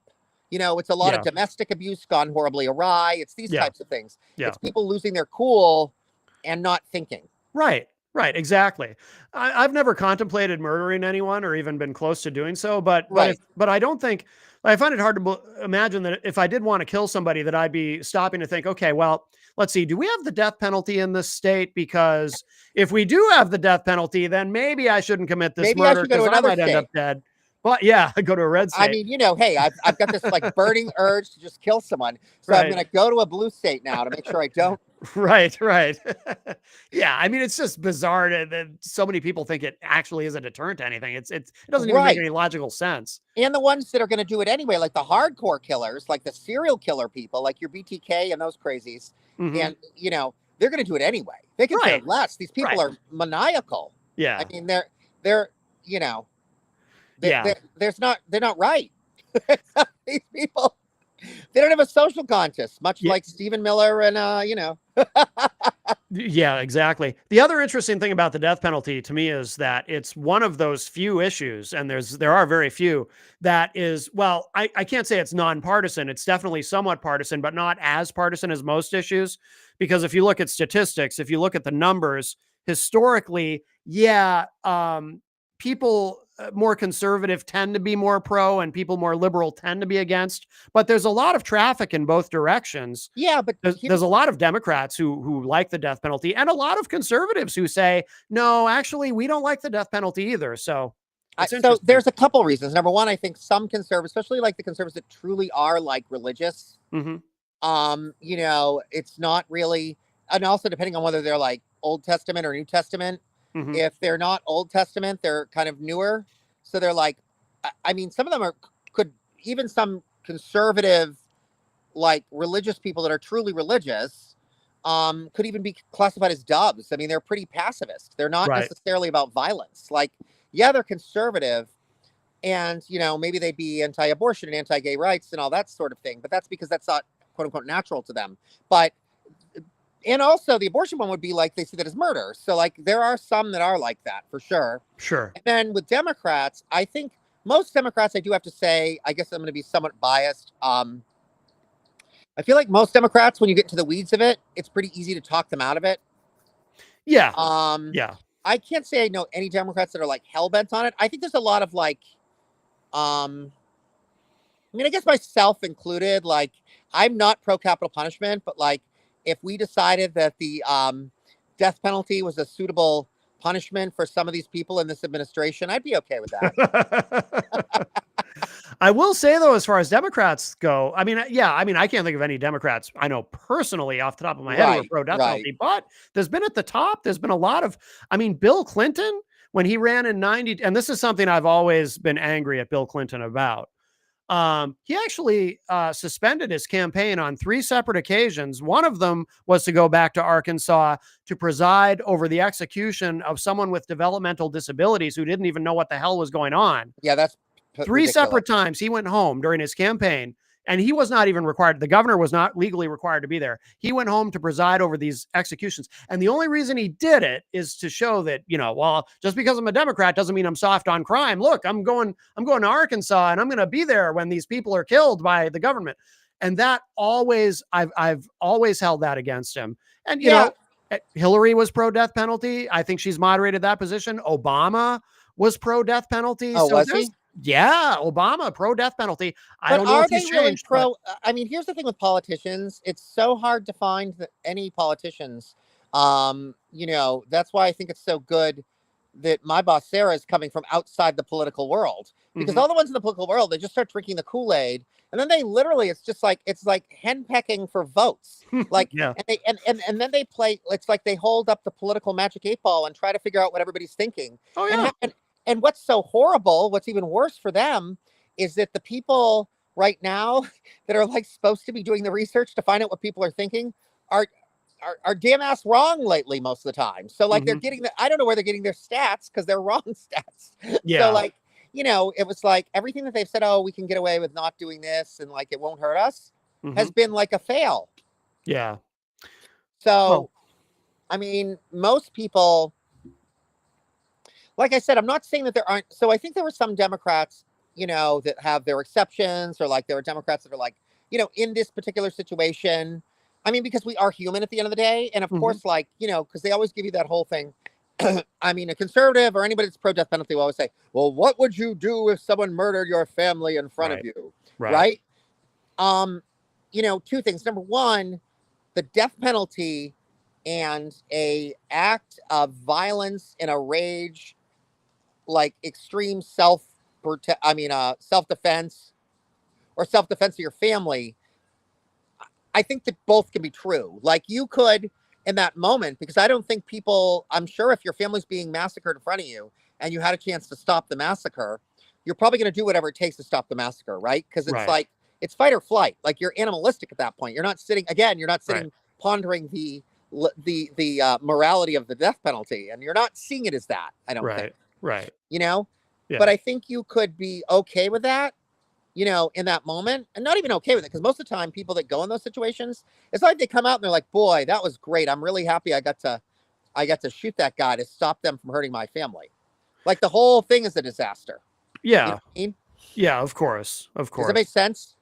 It's a lot of yeah, domestic abuse gone horribly awry. It's these yeah, types of things. yeah. It's people losing their cool and not thinking. Right, right, exactly. I've never contemplated murdering anyone or even been close to doing so, Right. but I don't think I find it hard to imagine that if I did want to kill somebody, that I'd be stopping to think, okay, well, let's see, do we have the death penalty in this state? Because if we do have the death penalty, then maybe I shouldn't commit this Maybe I murder should go to because I another might end up state. dead. But yeah, go to a red I state. mean, hey, I've got this like burning urge to just kill someone. So I'm Right. going to go to a blue state now to make sure I don't. Right, right. Yeah, I mean, it's just bizarre that so many people think it actually is a deterrent to anything. It doesn't even make Right. any logical sense. And the ones that are going to do it anyway, like the hardcore killers, like the serial killer people, like your BTK and those crazies. Mhm. And, they're going to do it anyway. They could care Right, less. These people right. are maniacal. I Yeah, mean, they're, you know, yeah. they're not right. These people, they don't have a social conscience, much Yeah, like Stephen Miller and, yeah, exactly. The other interesting thing about the death penalty to me is that it's one of those few issues, and there are very few, that is, well, I can't say it's nonpartisan. It's definitely somewhat partisan, but not as partisan as most issues. Because if you look at statistics, if you look at the numbers, historically, yeah, people more conservative tend to be more pro, and people more liberal tend to be against. But there's a lot of traffic in both directions. yeah, but There's a lot of Democrats who like the death penalty, and a lot of conservatives who say, no, actually, we don't like the death penalty either. So it's so interesting. there's a couple reasons. Number one, I think some conservatives, especially like the conservatives that truly are like religious, Hmm. it's not really, and also depending on whether they're like Old Testament or New Testament. Hmm. If they're not Old Testament, they're kind of newer. So they're like, I mean, some of them could, even some conservative, like religious people that are truly religious, could even be classified as dubs. I mean, they're pretty pacifist. They're not Right. necessarily about violence. Like, yeah, they're conservative, and maybe they'd be anti-abortion and anti-gay rights and all that sort of thing. But that's because that's not quote unquote natural to them. But and also the abortion one would be like they see that as murder. So like there are some that are like that for sure. Sure. And then with Democrats, I think most Democrats, I do have to say, I guess I'm going to be somewhat biased. I feel like most Democrats, when you get into the weeds of it, it's pretty easy to talk them out of it. Yeah. Um, Yeah. I can't say I know any Democrats that are like hell bent on it. I think there's a lot of like, I mean, I guess myself included, like I'm not pro capital punishment, but like if we decided that the death penalty was a suitable punishment for some of these people in this administration, I'd be okay with that. I will say though, as far as Democrats go, I mean, yeah, I mean, I can't think of any Democrats I know personally off the top of my head who are Right, pro death right. penalty, but there's been at the top, there's been a lot of, I mean, Bill Clinton, when he ran in 90, and this is something I've always been angry at Bill Clinton about. He actually suspended his campaign on 3 separate occasions. One of them was to go back to Arkansas to preside over the execution of someone with developmental disabilities who didn't even know what the hell was going on. Yeah, that's Three ridiculous. separate times he went home during his campaign, and he was not even required. The governor was not legally required to be there. He went home to preside over these executions. And the only reason he did it is to show that, well, just because I'm a Democrat doesn't mean I'm soft on crime. Look, I'm going to Arkansas, and I'm going to be there when these people are killed by the government. And that always, I've always held that against him. And, Yeah. Hillary was pro death penalty. I think she's moderated that position. Obama was pro death penalty. Oh, So was he? yeah, Obama pro death penalty. I But don't know are if he's they really changed, but pro? I mean, here's the thing with politicians. It's so hard to find any politicians. That's why I think it's so good that my boss Sarah is coming from outside the political world, because mhm. all the ones in the political world, they just start drinking the Kool-Aid, and then they literally, it's like henpecking for votes. Like, Yeah. and they and then they play. It's like they hold up the political magic 8 ball and try to figure out what everybody's thinking. Oh And yeah. And what's so horrible, what's even worse for them, is that the people right now that are like supposed to be doing the research to find out what people are thinking are are damn ass wrong lately most of the time. So like they're Mhm. getting I don't know where they're getting their stats because they're wrong stats. So Yeah. like, it was like everything that they've said, oh, we can get away with not doing this and like it won't hurt us, has Mhm. been like a fail. Yeah. Well, So I mean, most people, like I said, I'm not saying that there aren't. So I think there were some Democrats, that have their exceptions, or like there are Democrats that are like, in this particular situation. I mean, because we are human at the end of the day. And of mhm. course, like, because they always give you that whole thing. I mean, a conservative or anybody that's pro death penalty will always say, well, what would you do if someone murdered your family in front of Right. you? Right. Right. Um, two things. Number one, the death penalty and a act of violence in a rage, like extreme self defense or self defense of your family. I think that both can be true. Like you could in that moment, because I don't think people, I'm sure if your family's being massacred in front of you and you had a chance to stop the massacre, you're probably going to do whatever it takes to stop the massacre, right? Because it's Right. like it's fight or flight. Like you're animalistic at that point. You're not sitting again. You're not Right. sitting pondering the morality of the death penalty, and you're not seeing it as that. I don't think, Right. Right. you know. But Yeah. I think you could be okay with that, in that moment, and not even okay with it. Because most of the time, people that go in those situations, it's like they come out and they're like, "Boy, that was great. I'm really happy I got to shoot that guy to stop them from hurting my family." Like the whole thing is a disaster. You know Yeah. what I mean? Yeah, of course. Of Does that make course. sense?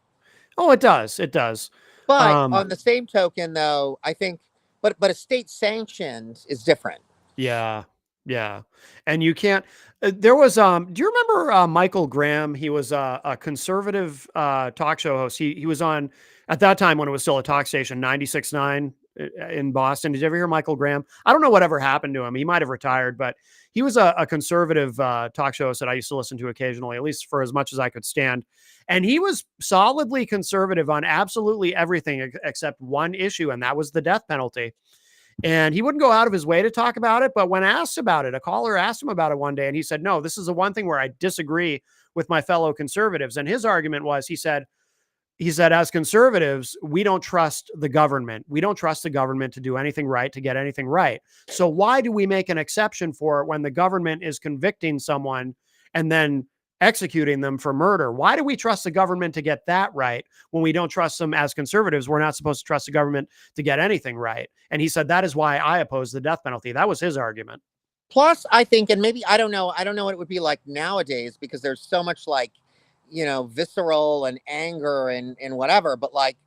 Oh, it does. It does. But Um on the same token, though, I think, but a state sanctioned is different. Yeah. Yeah. And you can't there was do you remember Michael Graham? He was a conservative talk show host. He was on at that time when it was still a talk station 96.9 in Boston. Did you ever hear Michael Graham? I don't know whatever happened to him. He might have retired, but he was a conservative talk show host that I used to listen to occasionally, at least for as much as I could stand. And he was solidly conservative on absolutely everything except one issue, and that was the death penalty. And he wouldn't go out of his way to talk about it. But when asked about it, a caller asked him about it one day, and he said, no, this is the one thing where I disagree with my fellow conservatives. And his argument was, he said, as conservatives, we don't trust the government. We don't trust the government to do anything right, to get anything right. So why do we make an exception for it when the government is convicting someone and then executing them for murder? Why do we trust the government to get that right when we don't trust them as conservatives? We're not supposed to trust the government to get anything right. And he said, that is why I oppose the death penalty. That was his argument. Plus, I think, and maybe I don't know what it would be like nowadays because there's so much like, visceral and anger and whatever. But like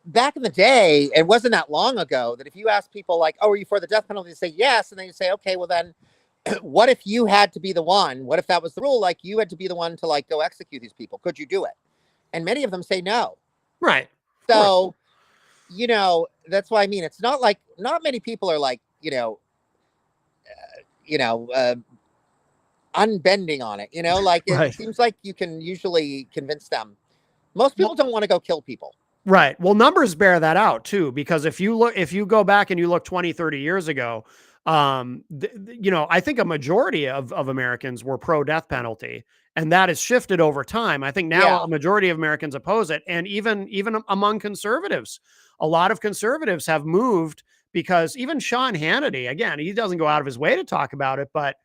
back in the day, it wasn't that long ago that if you ask people like, "Oh, are you for the death penalty?" They say yes, and then you say, "Okay, well then, what if you had to be the one? What if that was the rule? Like you had to be the one to like go execute these people? Could you do it?" And many of them say no. Right. Of course. So, that's why I mean it's not like not many people are like, you know, uh, unbending on it. Like it Right. seems like you can usually convince them. Most people Well, don't want to go kill people. right. Well, numbers bear that out too, because if you go back and you look 20, 30 years ago, I think a majority of Americans were pro death penalty, and that has shifted over time. I think now Yeah. a majority of Americans oppose it. And even among conservatives, a lot of conservatives have moved because even Sean Hannity, again, he doesn't go out of his way to talk about it, but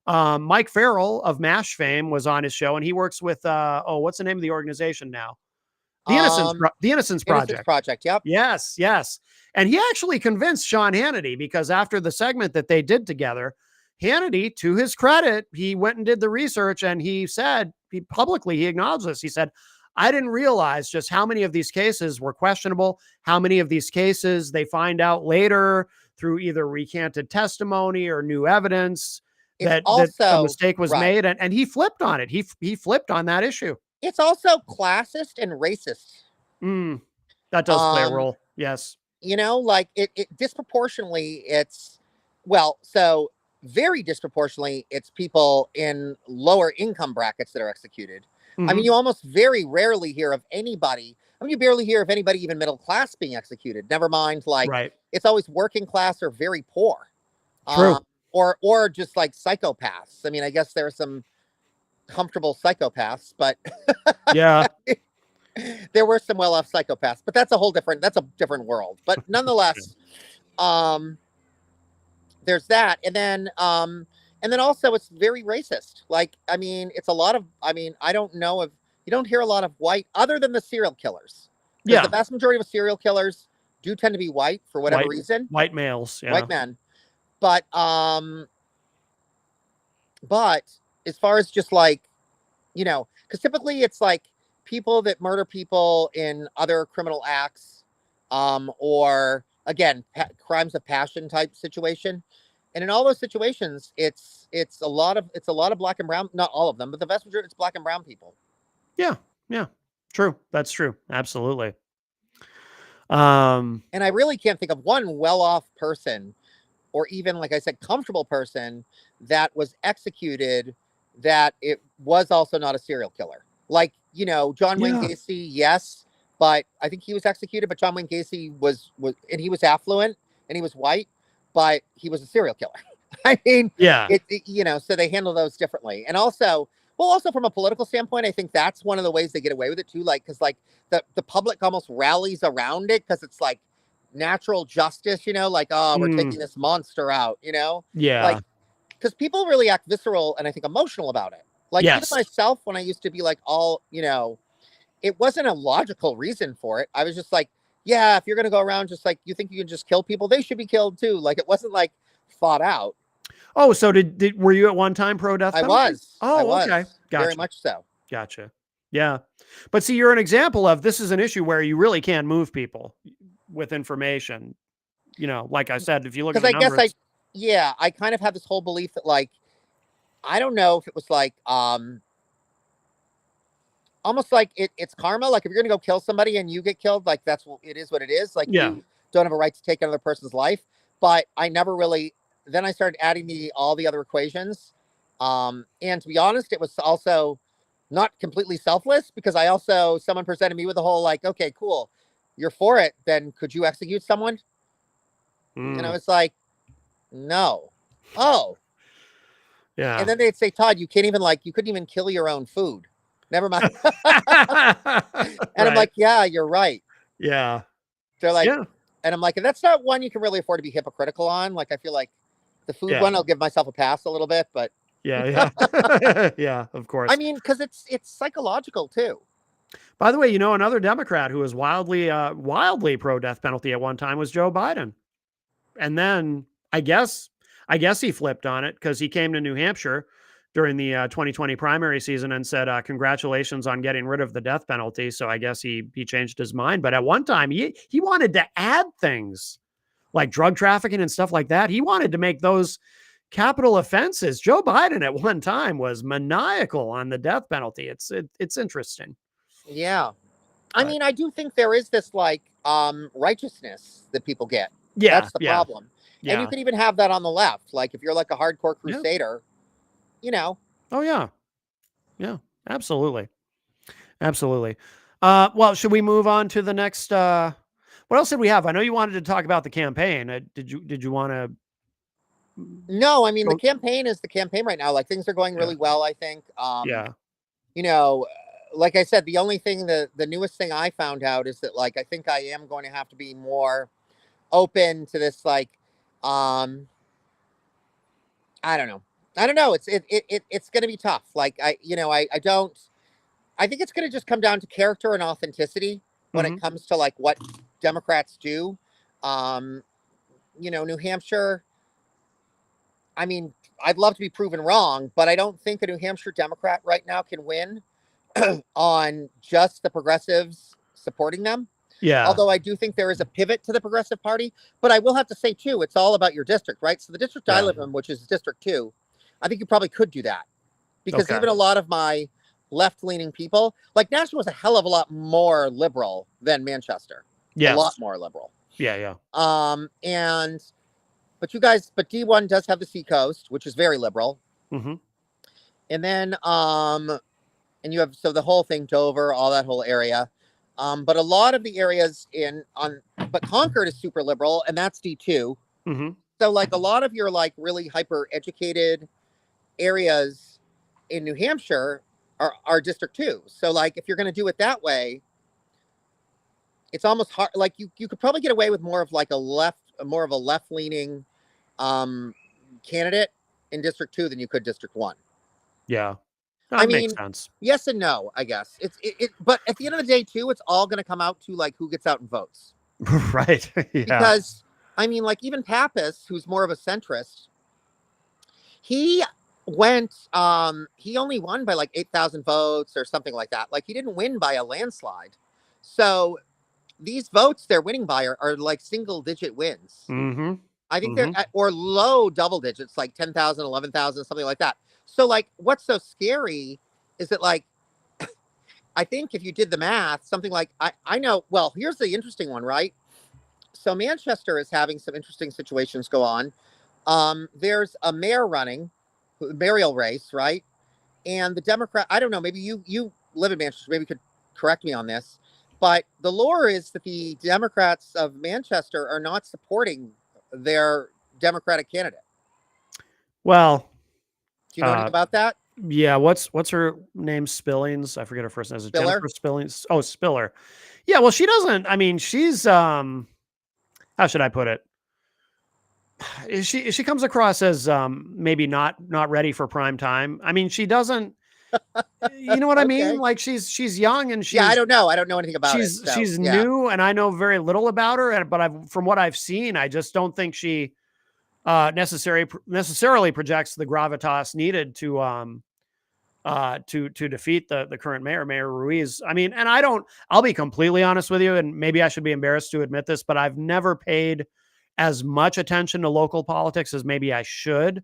Mike Farrell of MASH fame was on his show, and he works with what's the name of the organization now? The Innocence Innocence Project. Project. Yep. Yes, yes. And he actually convinced Sean Hannity because after the segment that they did together, Hannity, to his credit, he went and did the research and he said, he acknowledged this. He said, I didn't realize just how many of these cases were questionable, how many of these cases they find out later through either recanted testimony or new evidence It's that a also mistake was right. made. And he flipped on it. He flipped on that issue. It's also classist and racist. Mm, that does play a Um, role. Yes. like it disproportionately it's so very disproportionately it's people in lower income brackets that are executed. I mean, Mhm. you almost very rarely hear of anybody. I mean, you barely hear of anybody even middle class being executed. Never mind, like Right. it's always working class or very poor. Um, True. or just like psychopaths. I mean, I guess there are some comfortable psychopaths, but Yeah. there were some well-off psychopaths. But that's a different world. But nonetheless, um, there's that, and then also it's very racist. Like, I mean, it's a lot of. I mean, I don't know if you don't hear a lot of white, other than the serial killers, because the Yeah. vast majority of serial killers do tend to be white for whatever White reason, white males. Yeah. white men. But but as far as just like, because typically it's like people that murder people in other criminal acts, or again, crimes of passion type situation. And in all those situations, it's a lot of black and brown, not all of them, but the vast majority, it's black and brown people. Yeah. Yeah. True. That's true. Absolutely. Um, And I really can't think of one well-off person, or even, like I said, comfortable person that was executed, that it was also not a serial killer. Like, John Wayne yeah. Gacy, yes, but I think he was executed. But John Wayne Gacy was and he was affluent and he was white, but he was a serial killer. I mean, Yeah. so they handle those differently. And also, well, also from a political standpoint, I think that's one of the ways they get away with it too. Like, because like the public almost rallies around it because it's like natural justice, like, oh, we're Mm, taking this monster out, like, yeah. because people really act visceral and I think emotional about it. Like, even Yes. myself, when I used to be like, all, it wasn't a logical reason for it. I was just like, yeah, if you're going to go around just like, you think you can just kill people, they should be killed too. Like, it wasn't like thought out. Oh, so did were you at one time pro death I penalty? was, I Oh, okay. was very Gotcha. much so. Gotcha. Yeah. But see, you're an example of this is an issue where you really can move people with information. Like I said, if you look at Because the I guess numbers. yeah, I kind of had this whole belief that like, I don't know if it was like, almost like it's karma. Like, if you're gonna go kill somebody and you get killed, like, that's it is what it is. Like, Yeah. you don't have a right to take another person's life. But I never really. Then I started adding all the other equations, and to be honest, it was also not completely selfless, because someone presented me with the whole like, okay, cool, you're for it, then could you execute someone? And I Mm, was like, no. Oh, and yeah. then they'd say, Todd, you couldn't even kill your own food. Never mind. And I'm Right. like, yeah, you're right. Yeah. They're like, Yeah. and I'm like, and that's not one you can really afford to be hypocritical on. Like, I feel like the food Yeah. one, I'll give myself a pass a little bit, but Yeah. Yeah. Yeah. Of I course. mean, because it's psychological too. By the way, another Democrat who was wildly pro death penalty at one time was Joe Biden. And then I guess he flipped on it because he came to New Hampshire during the 2020 primary season and said, "Congratulations on getting rid of the death penalty." So I guess he changed his mind. But at one time, he wanted to add things like drug trafficking and stuff like that. He wanted to make those capital offenses. Joe Biden at one time was maniacal on the death penalty. It's interesting, Yeah. I but mean, I do think there is this like righteousness that people get. yeah, That's the yeah, problem. And you yeah, can even have that on the left. Like, if you're like a hardcore yeah. crusader, you know. Oh yeah, yeah, absolutely. Absolutely. Well, should we move on to the next? What else did we have? I know you wanted to talk about the campaign. Did you want to No, I mean, the go? campaign is the campaign right now. Like, things are going Yeah, really well, I think. yeah, You know, like I said, the only thing, the newest thing I found out is that, like, I think I am going to have to be more open to this, like, um, I don't know. I don't know. It's going to be tough. Like, I don't. I think it's going to just come down to character and authenticity when it hmm comes to like what Democrats do. Um, New Hampshire. I mean, I'd love to be proven wrong, but I don't think a New Hampshire Democrat right now can win on just the progressives supporting them. yeah, Although I do think there is a pivot to the Progressive Party, but I will have to say too, it's all about your district, right? So the district I yeah. live in, which is District 2, I think you probably could do that, because Okay. even a lot of my left-leaning people, like, Nashville was a hell of a lot more liberal than Manchester, a lot Yes. more liberal. Yeah. Yeah. And but D1 does have the Seacoast, which is very liberal, hmm and then and you have, so the whole thing, Dover, all that whole area. But a lot of the areas but Concord is super liberal, and that's D2. hmm So like a lot of your like really hyper educated areas in New Hampshire are District 2. So like if you're going to do it that way, it's almost hard. Like you could probably get away with more of like more of a left leaning um, candidate in District 2 than you could District 1. Yeah. I That makes mean, sense. yes and no, I guess. But at the end of the day, too, it's all going to come out to like who gets out and votes. Right. Yeah. Because I mean, like even Pappas, who's more of a centrist, he he only won by like 8,000 votes or something like that. Like he didn't win by a landslide. So these votes they're winning by are like single digit wins. Mm-hmm. I think they're Mm-hmm. or low double digits, like 10,000, 11,000, something like that. So like what's so scary is that like I think if you did the math, something like I know, well, here's the interesting one, right? So Manchester is having some interesting situations go on. There's a mayor running, mayoral race, right? And the Democrat, I don't know, maybe you live in Manchester, maybe you could correct me on this, but the lore is that the Democrats of Manchester are not supporting their Democratic candidate. Well, Do you know anything about that? yeah. What's her name? Spillings. I forget her first name. Is it Spiller? Jennifer Spillings? Oh, Spiller. Yeah. Well, she doesn't. I mean, she's how should I put it? She comes across as maybe not ready for prime time. I mean, she doesn't. You know what I mean? Okay. Like she's young and Yeah, I don't know. I don't know anything about it. So, she's yeah. new, and I know very little about her. But from what I've seen, I just don't think she necessarily projects the gravitas needed to defeat the current Mayor Ruiz. I mean, and I'll be completely honest with you, and maybe I should be embarrassed to admit this, but I've never paid as much attention to local politics as maybe I should.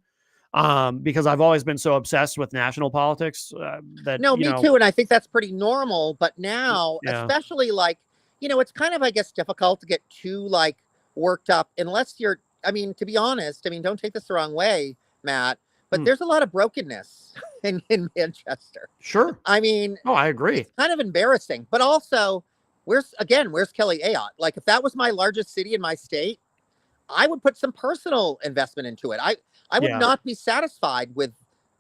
Because I've always been so obsessed with national politics that, No, me too. And I think that's pretty normal. But now, yeah. especially like, it's kind of, I guess, difficult to get too like worked up unless you're, I mean, to be honest, I mean, don't take this the wrong way, Matt, but there's a lot of brokenness in Manchester. Sure. I mean, Oh, I agree. it's kind of embarrassing, but also where's Kelly Ayotte? Like if that was my largest city in my state, I would put some personal investment into it. I would not be satisfied with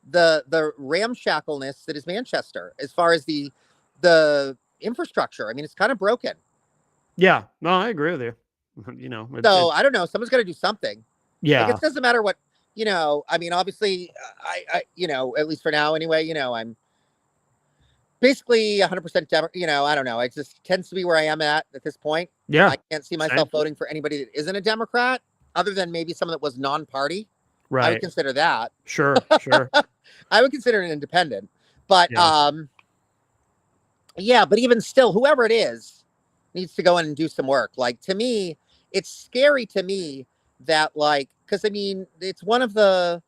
the ramshackleness that is Manchester as far as the infrastructure. I mean, it's kind of broken. Yeah, no, I agree with you. So I don't know. Someone's got to do something. Yeah. Like it doesn't matter what I mean, obviously, I at least for now anyway. I'm basically 100% I don't know. It just tends to be where I am at this point. Yeah. I can't see myself voting for anybody that isn't a Democrat, other than maybe someone that was non-party. Right. I would consider that. Sure. I would consider an independent, but yeah, but even still, whoever it is needs to go in and do some work. Like to me, it's scary to me that because I mean, it's not the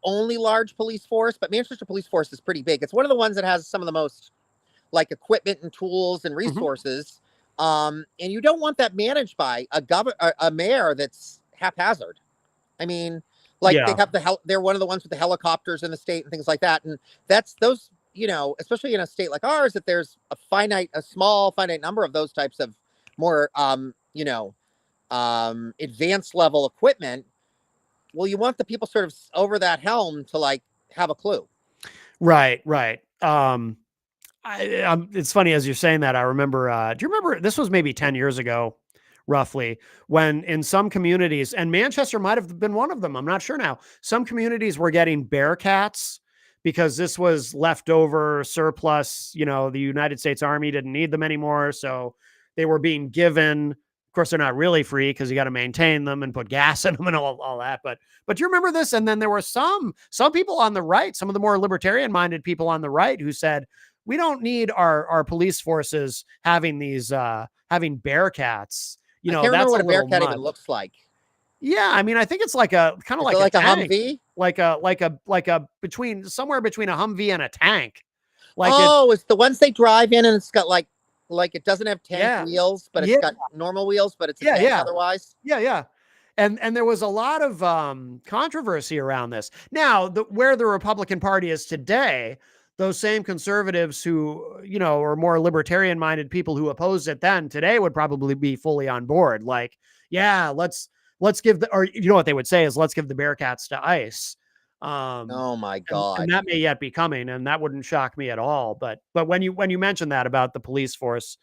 only large police force, but Manchester Police Force is pretty big. It's one of the ones that has some of the most like equipment and tools and resources. And you don't want that managed by a mayor that's haphazard. I mean, like they have they're one of the ones with the helicopters in the state and things like that. And that's those, especially in a state like ours, that there's a small finite number of those types of more, advanced level equipment. Well, you want the people sort of over that helm to like have a clue. Right. It's funny as you're saying that. I remember. Do you remember? This was maybe 10 years ago, roughly, when in some communities, and Manchester might have been one of them. I'm not sure now. Some communities were getting Bearcats because this was leftover surplus. The United States Army didn't need them anymore, so they were being given. Of course, they're not really free because you got to maintain them and put gas in them and all that. But do you remember this? And then there were some people on the right, some of the more libertarian minded people on the right who said, we don't need our police forces having these having Bearcats. I can't remember what a Bearcat even looks like. Yeah, I mean, I think it's like a kind of like a tank, Humvee, like a somewhere between a Humvee and a tank. Like it's the ones they drive in, and it's got like it doesn't have tank wheels, but it's got normal wheels, but it's a tank otherwise. Yeah. And there was a lot of controversy around this. Now, where the Republican Party is today, those same conservatives who, are more libertarian minded people who opposed it then today would probably be fully on board. Like, yeah, let's let's give or you know what they would say is, let's give the Bearcats to ICE. Oh my And God. that may yet be coming, and that wouldn't shock me at all. But when you mentioned that about the police force,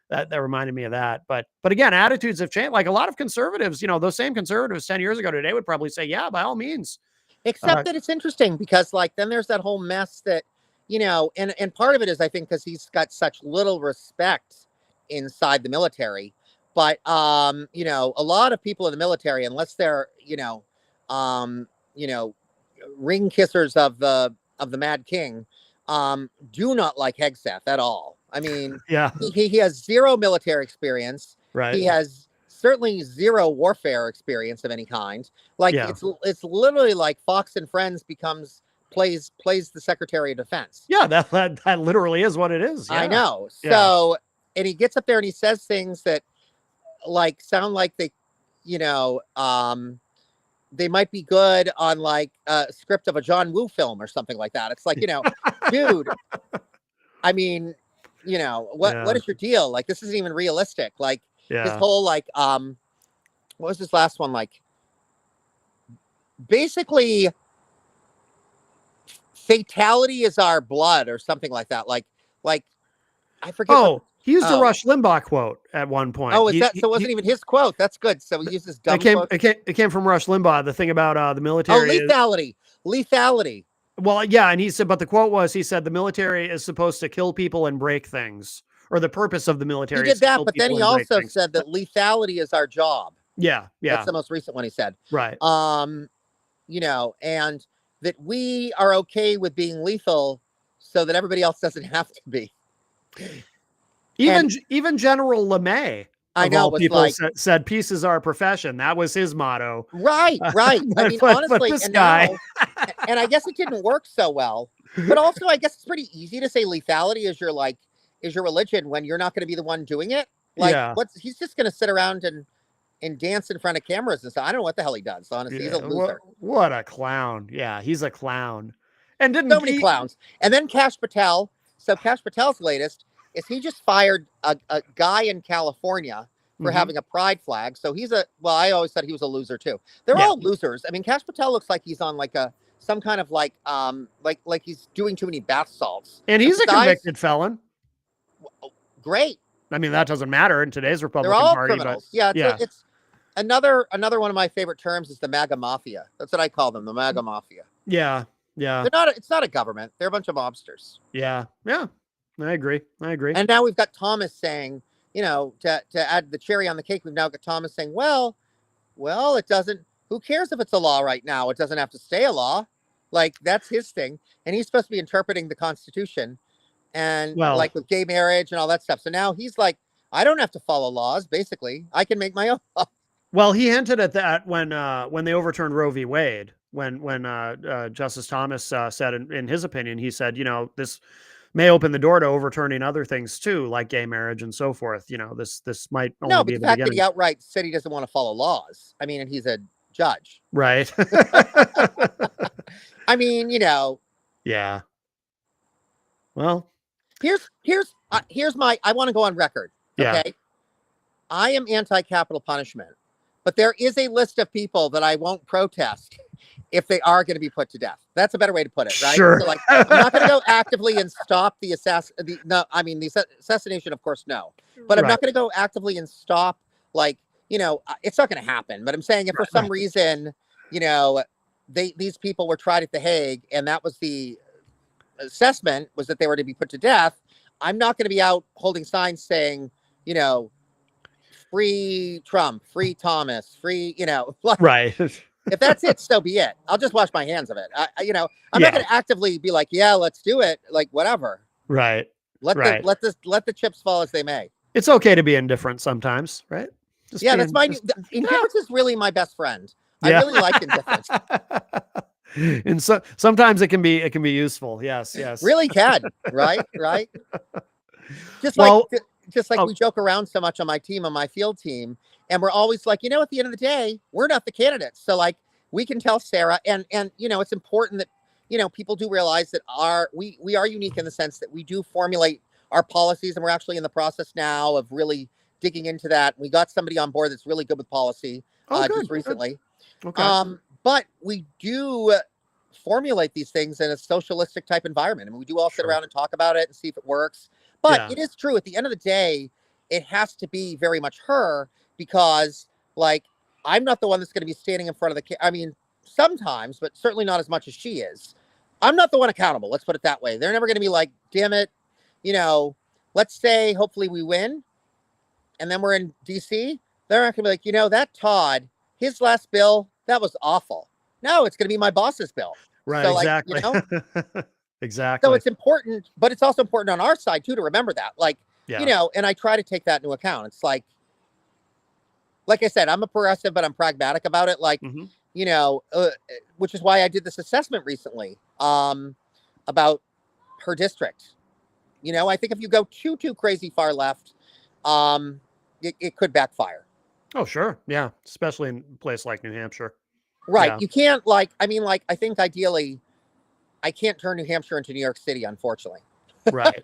that reminded me of that. But again, attitudes have changed. Like a lot of conservatives, those same conservatives 10 years ago today would probably say, yeah, by all means. Except that it's interesting because like then there's that whole mess that, and part of it is I think because he's got such little respect inside the military. But a lot of people in the military, unless they're, um, you know, ring kissers of the Mad King, do not like Hegseth at all. I mean, Yeah, he has zero military experience. right. He has certainly zero warfare experience of any kind. Like Yeah. it's literally like Fox and Friends plays the Secretary of Defense. Yeah, that literally is what it is. Yeah. I know. Yeah. So, and he gets up there and he says things that like sound like you know, they might be good on like a script of a John Woo film or something like that. It's like, dude, I mean, what is your deal? Like, this isn't even realistic. Like his Yeah. whole, like, what was his last one? Like basically fatality is our blood or something like that. Like I forget. Oh, he used a Rush Limbaugh quote at one point. Oh, is that so? It wasn't even his quote. That's good. So he uses dumb quotes. It came from Rush Limbaugh. The thing about the Oh, military. lethality. Well, yeah, and he said, but the quote was, he said, the military is supposed to kill people and break things, or the purpose of the military. He did that, but then he also said that lethality is our job. Yeah, yeah. That's the most recent one he said. Right. And that we are okay with being lethal, so that everybody else doesn't have to be. Even General LeMay, I know, people said peace is our profession. That was his motto. Right. I mean, honestly, this and guy, and I guess it didn't work so well. But also, I guess it's pretty easy to say lethality is your religion when you're not going to be the one doing it. Like, he's just going to sit around and dance in front of cameras and stuff. I don't know what the hell he does. Honestly, he's a loser. What a clown! Yeah, he's a clown. And so many clowns. And then Kash Patel. So Kash Patel's latest is he just fired a guy in California for having a pride flag. So I always thought he was a loser too. They're all losers. I mean, Kash Patel looks like he's on like some kind of like he's doing too many bath salts. And he's a convicted felon. Great. I mean, that doesn't matter in today's Republican They're all Party. criminals. It's another one of my favorite terms is the MAGA mafia. That's what I call them, the MAGA mafia. Yeah. Yeah. It's not a government. They're a bunch of mobsters. Yeah. Yeah. I agree. And now we've got Thomas saying, to add the cherry on the cake, we've now got Thomas saying, well, it doesn't, who cares if it's a law right now? It doesn't have to stay a law. Like, that's his thing. And he's supposed to be interpreting the Constitution and like with gay marriage and all that stuff. So now he's like, I don't have to follow laws. Basically, I can make my own law. Well, he hinted at that when they overturned Roe v. Wade, when Justice Thomas said in his opinion, he said, this may open the door to overturning other things too, like gay marriage and so forth. This might only be the fact that he outright said he doesn't want to follow laws. I mean, and he's a judge, right? I mean, yeah. Well, here's my. I want to go on record. Okay, yeah. I am anti-capital punishment, but there is a list of people that I won't protest if they are going to be put to death. That's a better way to put it, right? Sure. So, like, I'm not going to go actively and stop the assassination, of course, no. But I'm not going to go actively and stop, like, it's not going to happen. But I'm saying if for some reason, these people were tried at The Hague and that was the assessment was that they were to be put to death, I'm not going to be out holding signs saying, free Trump, free Thomas, free, like, right. If that's it, so be it. I'll just wash my hands of it. I'm not going to actively be like, yeah, let's do it. Like, whatever. Right. Let the chips fall as they may. It's okay to be indifferent sometimes, right? That's indifference is really my best friend. I really like indifference. And so sometimes it can be useful. Yes. Really can. Right. Just like we joke around so much on my team, on my field team. And we're always like, at the end of the day, we're not the candidates. So like we can tell Sarah and it's important that, people do realize that we are unique in the sense that we do formulate our policies. And we're actually in the process now of really digging into that. We got somebody on board that's really good with policy. Oh, just good, good. recently. Okay. But we do formulate these things in a socialistic type environment. I mean, we do all sit Sure. around and talk about it and see if it works. But Yeah. it is true. At the end of the day, it has to be very much her because, like, I'm not the one that's going to be standing in front of the. I mean, sometimes, but certainly not as much as she is. I'm not the one accountable. Let's put it that way. They're never going to be like, damn it, you know. Let's say, hopefully, we win, and then we're in DC. They're not going to be like, that Todd, his last bill, that was awful. No, it's going to be my boss's bill. Right, So, like, exactly. so Exactly. it's important, but it's also important on our side too to remember that. Like, Yeah. and I try to take that into account. It's like I said, I'm a progressive, but I'm pragmatic about it. Like, Mhm. which is why I did this assessment recently about her district. I think if you go too crazy far left, it could backfire. Oh, sure. Yeah, especially in a place like New Hampshire. Right. Yeah. You can't I think ideally I can't turn New Hampshire into New York City, unfortunately. Right.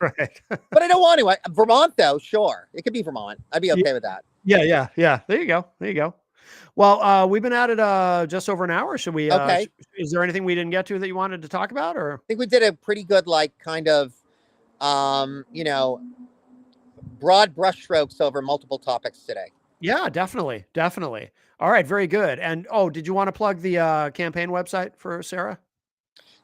Right. But I don't want to. Vermont, though, sure. It could be Vermont. I'd be Yeah, okay with that. yeah, yeah, yeah. There you go. There you go. Well, we've been at it just over an hour. Should we? Okay. Is there anything we didn't get to that you wanted to talk about, or? I think we did a pretty good, like, kind of, um, you know, broad brushstrokes over multiple topics today. Yeah, definitely, definitely. All right, very good. And oh, did you want to plug the campaign website for Sarah?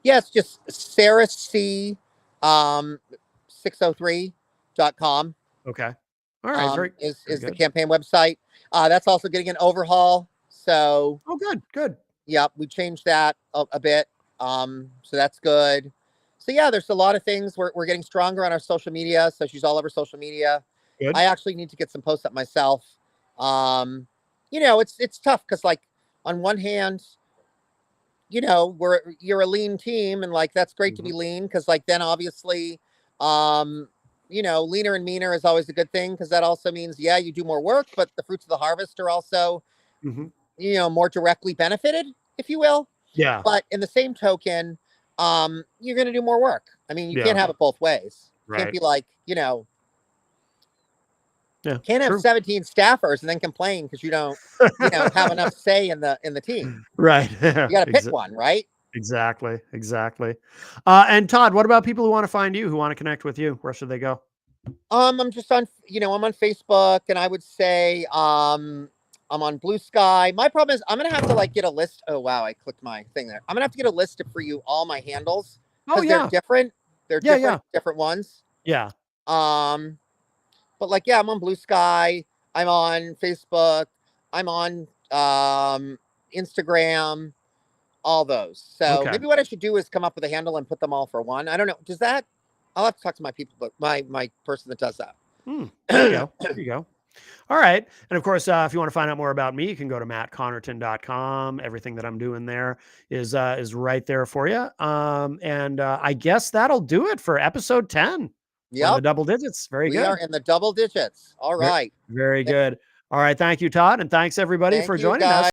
Yes, just Sarah C. 603.com Okay. All right. Very, very is the good. campaign website. That's also getting an overhaul. So, Oh, good, good, yeah, we changed that a bit. So that's good. So yeah, there's a lot of things. We're getting stronger on our social media. So she's all over social media. good. I actually need to get some posts up myself. It's tough because, like, on one hand, you're a lean team, and, like, that's great to be Mhm. lean because, like, then obviously, um, leaner and meaner is always a good thing because that also means, yeah, you do more work, but the fruits of the harvest are also, Mhm. more directly benefited, if you will. Yeah. But in the same token, you're going to do more work. I mean, you can't Yeah. have it both ways. Can't Right. be like, Yeah. can't have True. 17 staffers and then complain because you don't, have enough say in the team. Right. You got to pick Exa- one, right? exactly. Exactly. And Todd, what about people who want to find you, who want to connect with you? Where should they go? I'm just on, I'm on Facebook, and I would say, I'm on Blue Sky. My problem is I'm gonna have to, like, get a list. Oh wow, I clicked my thing there. I'm gonna have to get a list for you all my handles Oh because they're yeah. different. They're Yeah. Yeah. different ones. Yeah. Um, but, like, yeah, I'm on Blue Sky. I'm on Facebook. I'm on Instagram. All those. So Okay. maybe what I should do is come up with a handle and put them all for one. I don't know. Does that? I'll have to talk to my people, but my person that does There you that. go. There you go. All right. And of course, if you want to find out more about me, you can go to mattconnarton.com. Everything that I'm doing there is right there for you. And I guess that'll do it for episode 10. We're in the Yep, double digits. Very we are good. in the double digits. All Very, right. very good. All right. Thank you, Todd. And thanks everybody Thank for you, joining us. guys.